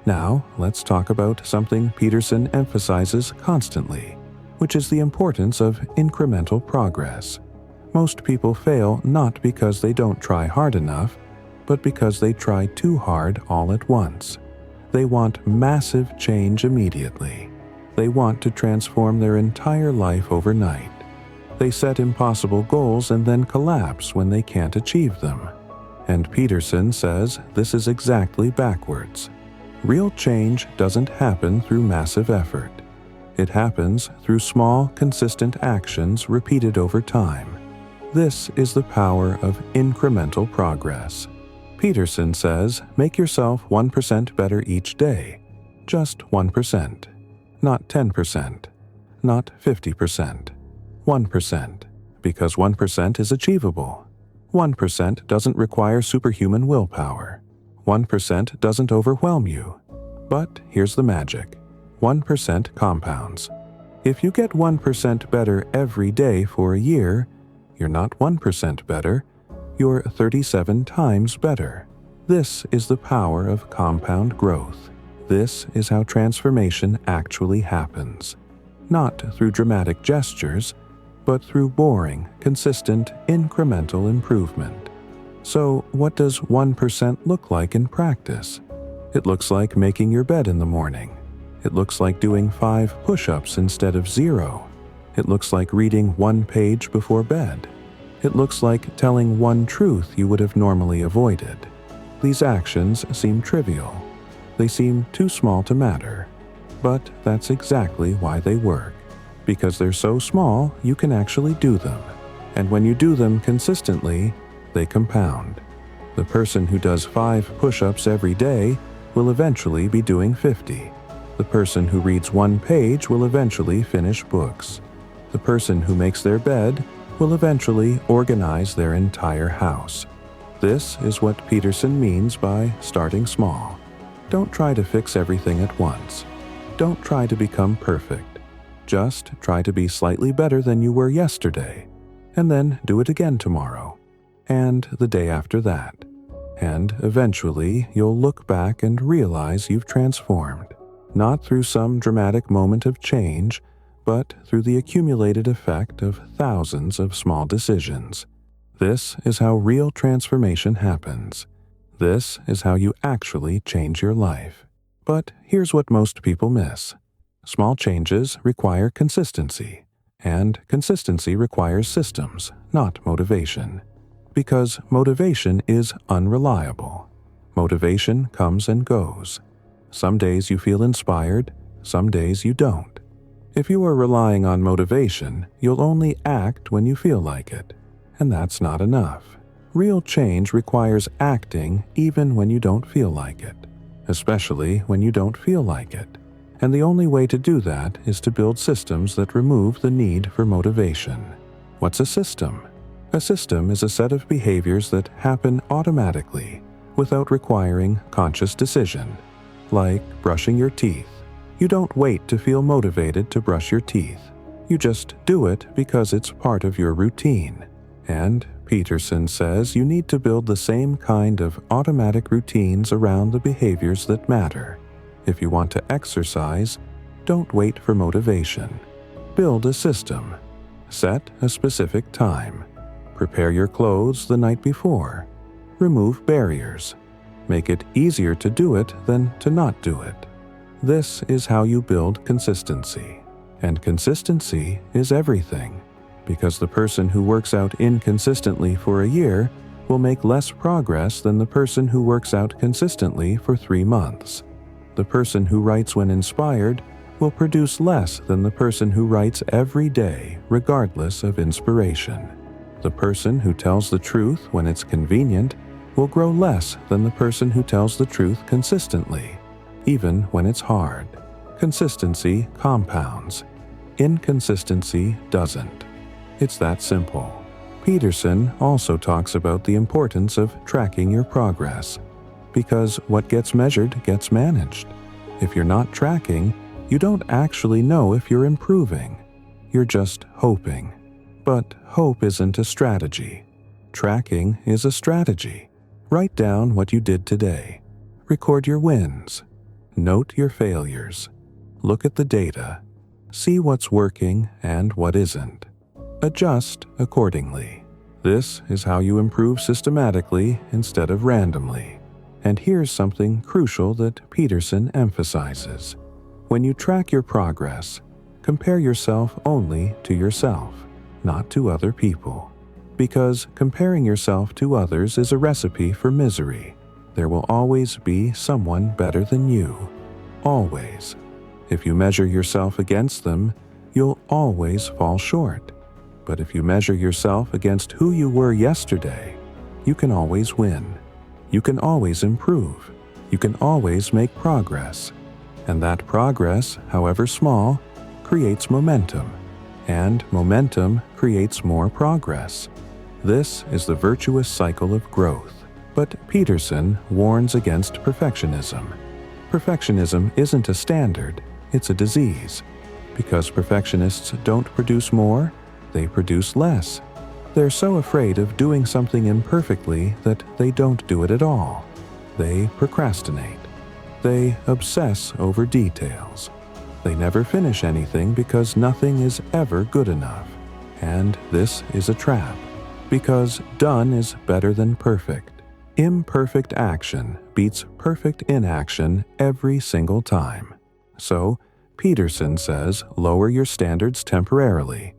Now, let's talk about something Peterson emphasizes constantly, which is the importance of incremental progress. Most people fail not because they don't try hard enough, but because they try too hard all at once. They want massive change immediately. They want to transform their entire life overnight. They set impossible goals and then collapse when they can't achieve them. And Peterson says this is exactly backwards. Real change doesn't happen through massive effort. It happens through small, consistent actions repeated over time. This is the power of incremental progress. Peterson says, make yourself 1% better each day. Just 1%. Not 10%. Not 50%. 1%. Because 1% is achievable. 1% doesn't require superhuman willpower. 1% doesn't overwhelm you. But here's the magic. 1% compounds. If you get 1% better every day for a year, you're not 1% better, you're 37 times better. This is the power of compound growth. This is how transformation actually happens. Not through dramatic gestures, but through boring, consistent, incremental improvement. So, what does 1% look like in practice? It looks like making your bed in the morning. It looks like doing 5 push-ups instead of 0. It looks like reading 1 page before bed. It looks like telling 1 truth you would have normally avoided. These actions seem trivial. They seem too small to matter. But that's exactly why they work. Because they're so small, you can actually do them. And when you do them consistently, they compound. The person who does 5 push-ups every day will eventually be doing 50. The person who reads 1 page will eventually finish books. The person who makes their bed will eventually organize their entire house. This is what Peterson means by starting small. Don't try to fix everything at once. Don't try to become perfect. Just try to be slightly better than you were yesterday, and then do it again tomorrow, and the day after that. And eventually, you'll look back and realize you've transformed, not through some dramatic moment of change, but through the accumulated effect of thousands of small decisions. This is how real transformation happens. This is how you actually change your life. But here's what most people miss. Small changes require consistency, and consistency requires systems, not motivation. Because motivation is unreliable. Motivation comes and goes. Some days you feel inspired, some days you don't. If you are relying on motivation, you'll only act when you feel like it, and that's not enough. Real change requires acting even when you don't feel like it, especially when you don't feel like it. And the only way to do that is to build systems that remove the need for motivation. What's a system? A system is a set of behaviors that happen automatically, without requiring conscious decision, like brushing your teeth. You don't wait to feel motivated to brush your teeth. You just do it because it's part of your routine. And Peterson says you need to build the same kind of automatic routines around the behaviors that matter. If you want to exercise, don't wait for motivation. Build a system. Set a specific time. Prepare your clothes the night before. Remove barriers. Make it easier to do it than to not do it. This is how you build consistency. And consistency is everything, because the person who works out inconsistently for a year will make less progress than the person who works out consistently for 3 months. The person who writes when inspired will produce less than the person who writes every day, regardless of inspiration. The person who tells the truth when it's convenient will grow less than the person who tells the truth consistently, even when it's hard. Consistency compounds. Inconsistency doesn't. It's that simple. Peterson also talks about the importance of tracking your progress, because what gets measured gets managed. If you're not tracking, you don't actually know if you're improving. You're just hoping. But hope isn't a strategy. Tracking is a strategy. Write down what you did today. Record your wins. Note your failures. Look at the data. See what's working and what isn't. Adjust accordingly. This is how you improve systematically instead of randomly. And here's something crucial that Peterson emphasizes. When you track your progress, compare yourself only to yourself, not to other people. Because comparing yourself to others is a recipe for misery. There will always be someone better than you. Always. If you measure yourself against them, you'll always fall short. But if you measure yourself against who you were yesterday, you can always win. You can always improve. You can always make progress. And that progress, however small, creates momentum. And momentum creates more progress. This is the virtuous cycle of growth. But Peterson warns against perfectionism. Perfectionism isn't a standard, it's a disease. Because perfectionists don't produce more, they produce less. They're so afraid of doing something imperfectly that they don't do it at all. They procrastinate. They obsess over details. They never finish anything because nothing is ever good enough. And this is a trap. Because done is better than perfect. Imperfect action beats perfect inaction every single time. So, Peterson says lower your standards temporarily.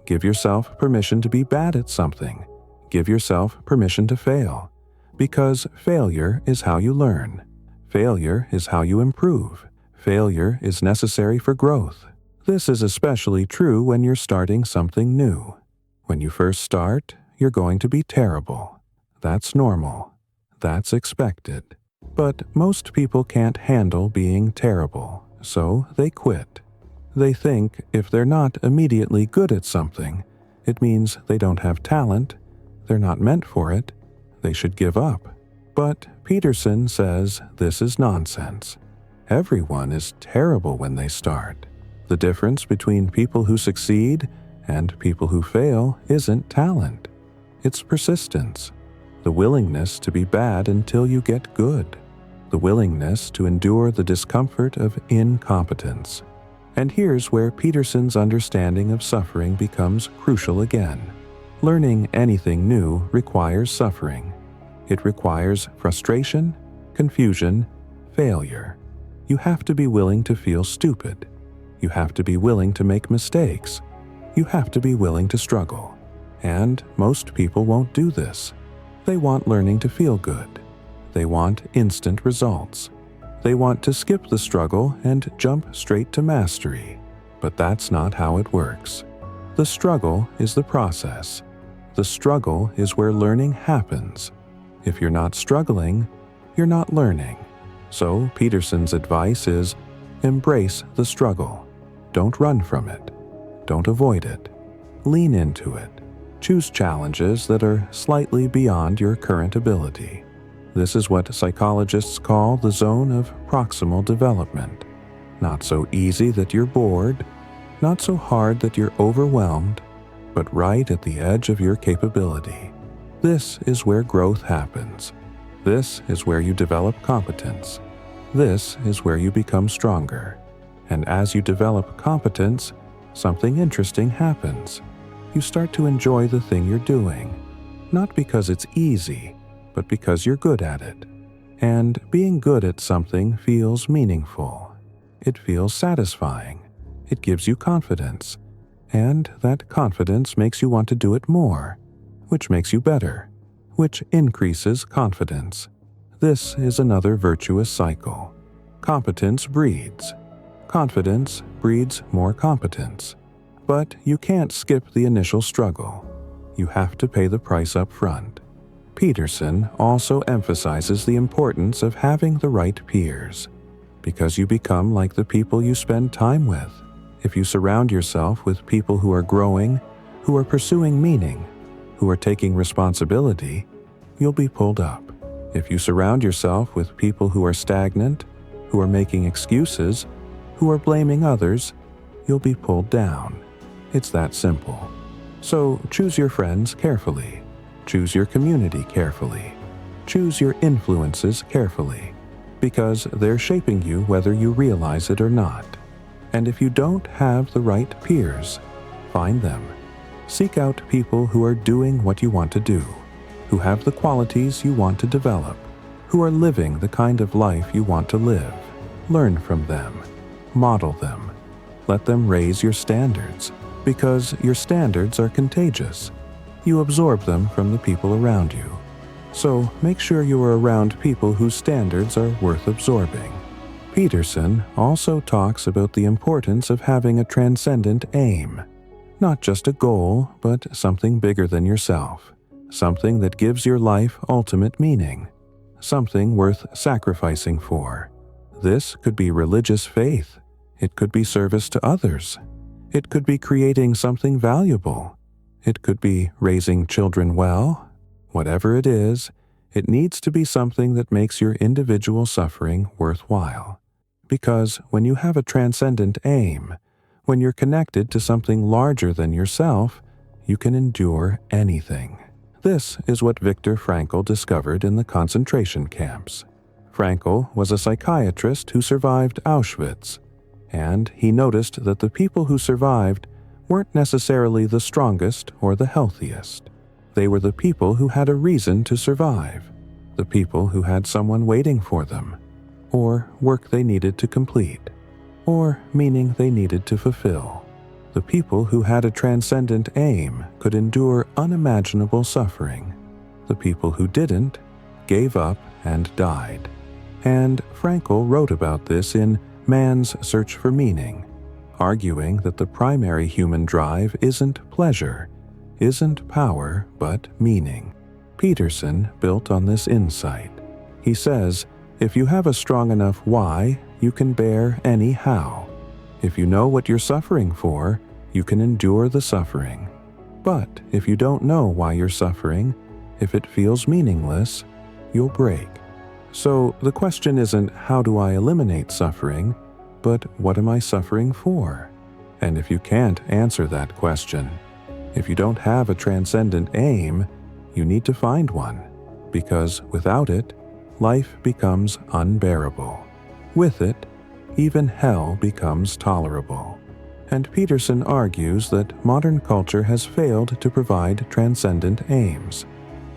Give yourself permission to be bad at something. Give yourself permission to fail. Because failure is how you learn. Failure is how you improve. Failure is necessary for growth. This is especially true when you're starting something new. When you first start, you're going to be terrible. That's normal. That's expected. But most people can't handle being terrible, so they quit. They think if they're not immediately good at something, it means they don't have talent, they're not meant for it, they should give up. But Peterson says this is nonsense. Everyone is terrible when they start. The difference between people who succeed and people who fail isn't talent. It's persistence. The willingness to be bad until you get good. The willingness to endure the discomfort of incompetence. And here's where Peterson's understanding of suffering becomes crucial again. Learning anything new requires suffering. It requires frustration, confusion, failure. You have to be willing to feel stupid. You have to be willing to make mistakes. You have to be willing to struggle. And most people won't do this. They want learning to feel good. They want instant results. They want to skip the struggle and jump straight to mastery. But that's not how it works. The struggle is the process. The struggle is where learning happens. If you're not struggling, you're not learning. So Peterson's advice is, embrace the struggle. Don't run from it. Don't avoid it. Lean into it. Choose challenges that are slightly beyond your current ability. This is what psychologists call the zone of proximal development. Not so easy that you're bored, not so hard that you're overwhelmed, but right at the edge of your capability. This is where growth happens. This is where you develop competence. This is where you become stronger. And as you develop competence, something interesting happens. You start to enjoy the thing you're doing, not because it's easy, but because you're good at it. And being good at something feels meaningful. It feels satisfying. It gives you confidence. And that confidence makes you want to do it more, which makes you better, which increases confidence. This is another virtuous cycle. Competence breeds. Confidence breeds more competence. But you can't skip the initial struggle. You have to pay the price up front. Peterson also emphasizes the importance of having the right peers, because you become like the people you spend time with. If you surround yourself with people who are growing, who are pursuing meaning, who are taking responsibility, you'll be pulled up. If you surround yourself with people who are stagnant, who are making excuses, who are blaming others, you'll be pulled down. It's that simple. So choose your friends carefully. Choose your community carefully. Choose your influences carefully, because they're shaping you whether you realize it or not. And if you don't have the right peers, find them. Seek out people who are doing what you want to do, who have the qualities you want to develop, who are living the kind of life you want to live. Learn from them. Model them. Let them raise your standards, because your standards are contagious. You absorb them from the people around you. So make sure you are around people whose standards are worth absorbing. Peterson also talks about the importance of having a transcendent aim. Not just a goal, but something bigger than yourself. Something that gives your life ultimate meaning. Something worth sacrificing for. This could be religious faith. It could be service to others. It could be creating something valuable. It could be raising children well. Whatever it is, it needs to be something that makes your individual suffering worthwhile. Because when you have a transcendent aim, when you're connected to something larger than yourself, you can endure anything. This is what Viktor Frankl discovered in the concentration camps. Frankl was a psychiatrist who survived Auschwitz, and he noticed that the people who survived weren't necessarily the strongest or the healthiest. They were the people who had a reason to survive, the people who had someone waiting for them, or work they needed to complete, or meaning they needed to fulfill. The people who had a transcendent aim could endure unimaginable suffering. The people who didn't gave up and died. And Frankl wrote about this in Man's Search for Meaning, arguing that the primary human drive isn't pleasure, isn't power, but meaning. Peterson built on this insight. He says, if you have a strong enough why, you can bear any how. If you know what you're suffering for, you can endure the suffering. But if you don't know why you're suffering, if it feels meaningless, you'll break. So the question isn't how do I eliminate suffering, but what am I suffering for? And if you can't answer that question, if you don't have a transcendent aim, you need to find one, because without it, life becomes unbearable. With it, even hell becomes tolerable. And Peterson argues that modern culture has failed to provide transcendent aims.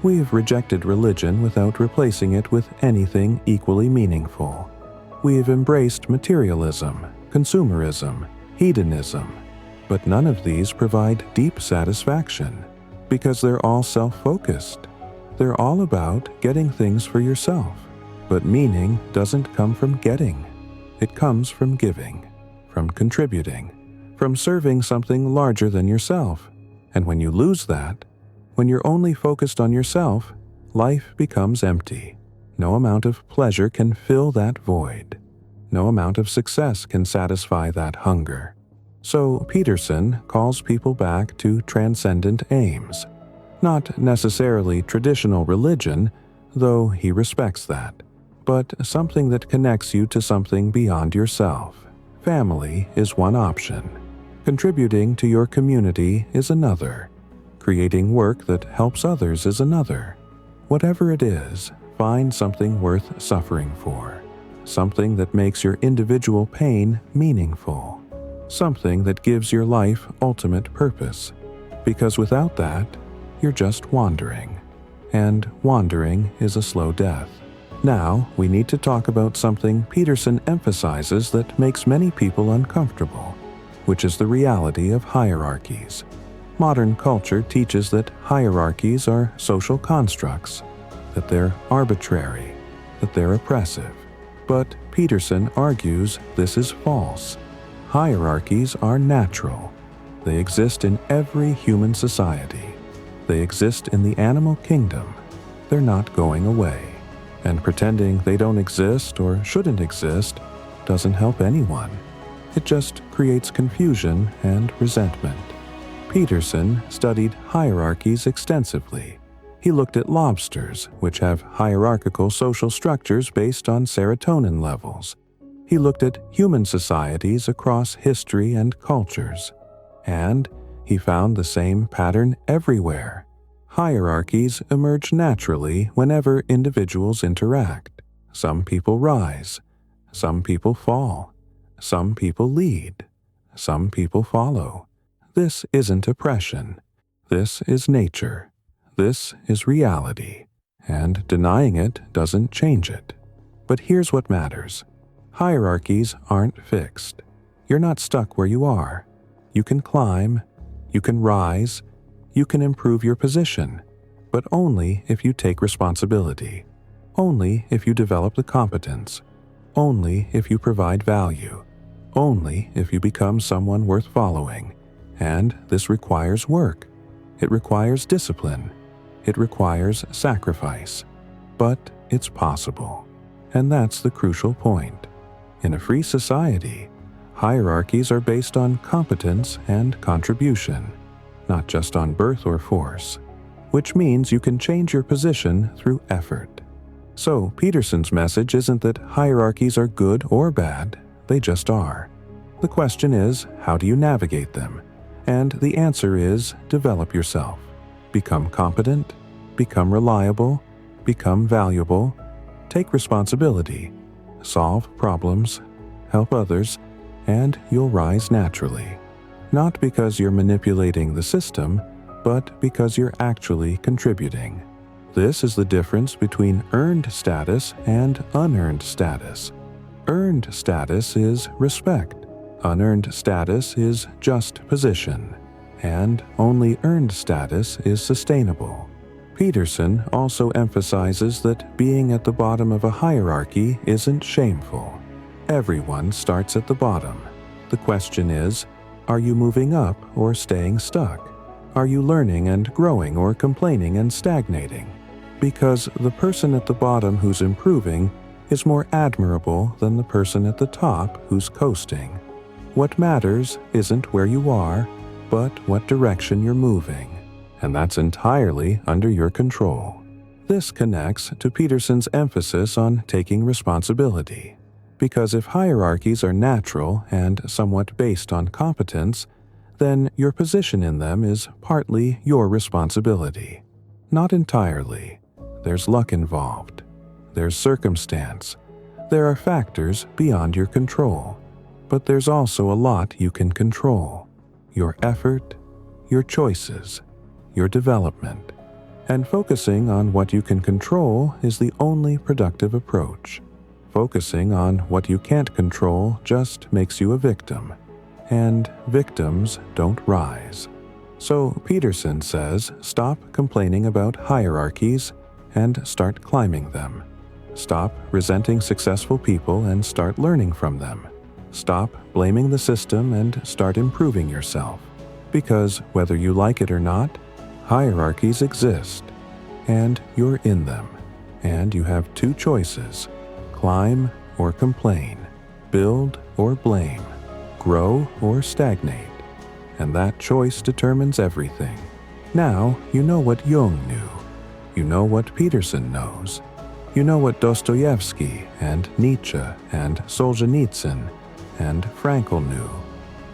We've rejected religion without replacing it with anything equally meaningful. We've embraced materialism, consumerism, hedonism, but none of these provide deep satisfaction, because they're all self-focused. They're all about getting things for yourself. But meaning doesn't come from getting. It comes from giving, from contributing, from serving something larger than yourself. And when you lose that, when you're only focused on yourself, life becomes empty. No amount of pleasure can fill that void. No amount of success can satisfy that hunger. So Peterson calls people back to transcendent aims. Not necessarily traditional religion, though he respects that, but something that connects you to something beyond yourself. Family is one option. Contributing to your community is another. Creating work that helps others is another. Whatever it is, find something worth suffering for. Something that makes your individual pain meaningful. Something that gives your life ultimate purpose. Because without that, you're just wandering. And wandering is a slow death. Now, we need to talk about something Peterson emphasizes that makes many people uncomfortable, which is the reality of hierarchies. Modern culture teaches that hierarchies are social constructs, that they're arbitrary, that they're oppressive. But Peterson argues this is false. Hierarchies are natural. They exist in every human society. They exist in the animal kingdom. They're not going away. And pretending they don't exist or shouldn't exist doesn't help anyone. It just creates confusion and resentment. Peterson studied hierarchies extensively. He looked at lobsters, which have hierarchical social structures based on serotonin levels. He looked at human societies across history and cultures. And he found the same pattern everywhere. Hierarchies emerge naturally whenever individuals interact. Some people rise. Some people fall. Some people lead. Some people follow. This isn't oppression. This is nature. This is reality. And denying it doesn't change it. But here's what matters. Hierarchies aren't fixed. You're not stuck where you are. You can climb. You can rise. You can improve your position. But only if you take responsibility. Only if you develop the competence. Only if you provide value. Only if you become someone worth following. And this requires work. It requires discipline. It requires sacrifice. But it's possible. And that's the crucial point. In a free society, hierarchies are based on competence and contribution, not just on birth or force, which means you can change your position through effort. So Peterson's message isn't that hierarchies are good or bad, they just are. The question is, how do you navigate them? And the answer is, develop yourself. Become competent, become reliable, become valuable, take responsibility, solve problems, help others, and you'll rise naturally. Not because you're manipulating the system, but because you're actually contributing. This is the difference between earned status and unearned status. Earned status is respect. Unearned status is just position. And only earned status is sustainable. Peterson also emphasizes that being at the bottom of a hierarchy isn't shameful. Everyone starts at the bottom. The question is, are you moving up or staying stuck? Are you learning and growing or complaining and stagnating? Because the person at the bottom who's improving is more admirable than the person at the top who's coasting. What matters isn't where you are, but what direction you're moving, and that's entirely under your control. This connects to Peterson's emphasis on taking responsibility. Because if hierarchies are natural and somewhat based on competence, then your position in them is partly your responsibility. Not entirely. There's luck involved. There's circumstance. There are factors beyond your control. But there's also a lot you can control. Your effort, your choices, your development. And focusing on what you can control is the only productive approach. Focusing on what you can't control just makes you a victim. And victims don't rise. So Peterson says, stop complaining about hierarchies and start climbing them. Stop resenting successful people and start learning from them. Stop blaming the system and start improving yourself. Because whether you like it or not, hierarchies exist. And you're in them. And you have two choices: climb or complain, build or blame, grow or stagnate. And that choice determines everything. Now you know what Jung knew. You know what Peterson knows. You know what Dostoevsky and Nietzsche and Solzhenitsyn and Frankl knew.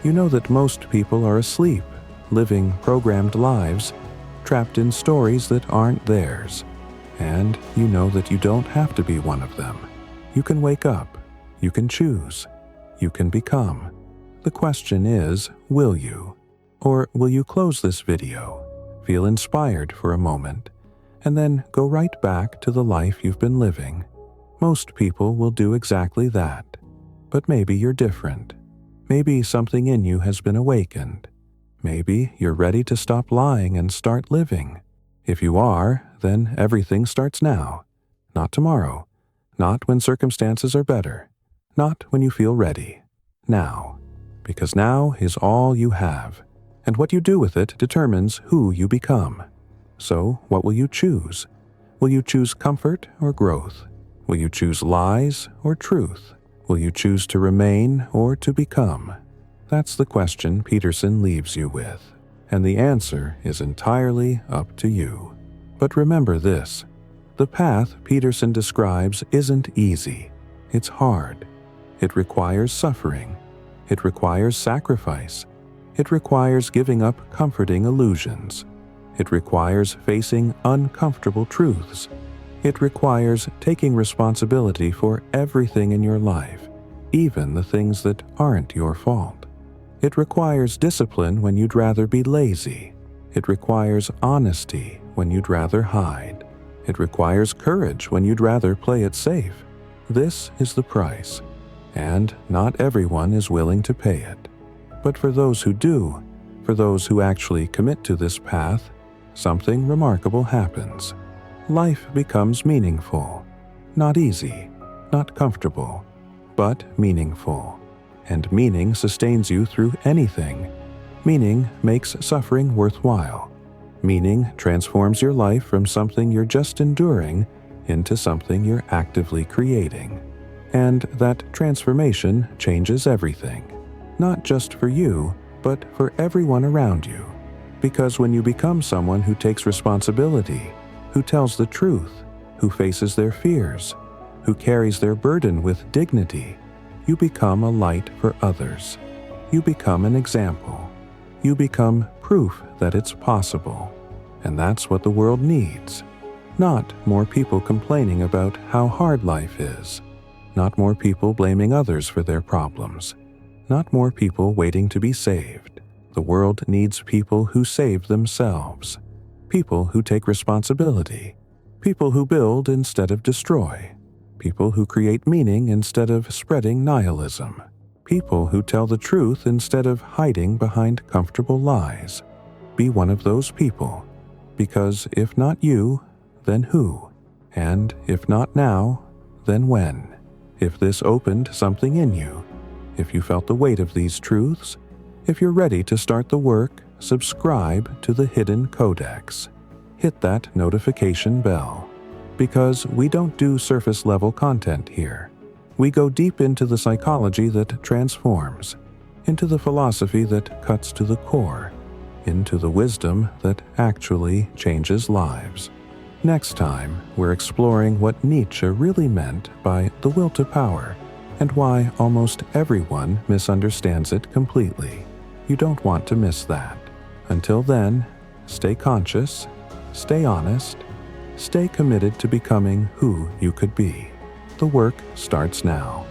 You know that most people are asleep, living programmed lives, trapped in stories that aren't theirs. And you know that you don't have to be one of them. You can wake up. You can choose. You can become. The question is, will you? Or will you close this video, feel inspired for a moment, and then go right back to the life you've been living? Most people will do exactly that. But maybe you're different. Maybe something in you has been awakened. Maybe you're ready to stop lying and start living. If you are, then everything starts now. Not tomorrow. Not when circumstances are better. Not when you feel ready. Now. Because now is all you have. And what you do with it determines who you become. So, what will you choose? Will you choose comfort or growth? Will you choose lies or truth? Will you choose to remain or to become? That's the question Peterson leaves you with, and the answer is entirely up to you. But remember this, the path Peterson describes isn't easy. It's hard. It requires suffering. It requires sacrifice. It requires giving up comforting illusions. It requires facing uncomfortable truths. It requires taking responsibility for everything in your life, even the things that aren't your fault. It requires discipline when you'd rather be lazy. It requires honesty when you'd rather hide. It requires courage when you'd rather play it safe. This is the price, and not everyone is willing to pay it. But for those who do, for those who actually commit to this path, something remarkable happens. Life becomes meaningful. Not easy, not comfortable, but meaningful. And meaning sustains you through anything. Meaning makes suffering worthwhile. Meaning transforms your life from something you're just enduring into something you're actively creating. And that transformation changes everything. Not just for you, but for everyone around you. Because when you become someone who takes responsibility, who tells the truth, who faces their fears, who carries their burden with dignity, you become a light for others. You become an example. You become proof that it's possible. And that's what the world needs. Not more people complaining about how hard life is. Not more people blaming others for their problems. Not more people waiting to be saved. The world needs people who save themselves. People who take responsibility. People who build instead of destroy. People who create meaning instead of spreading nihilism. People who tell the truth instead of hiding behind comfortable lies. Be one of those people. Because if not you, then who? And if not now, then when? If this opened something in you, if you felt the weight of these truths, if you're ready to start the work, subscribe to the Hidden Codex. Hit that notification bell. Because we don't do surface-level content here. We go deep into the psychology that transforms, into the philosophy that cuts to the core, into the wisdom that actually changes lives. Next time, we're exploring what Nietzsche really meant by the will to power, and why almost everyone misunderstands it completely. You don't want to miss that. Until then, stay conscious, stay honest, stay committed to becoming who you could be. The work starts now.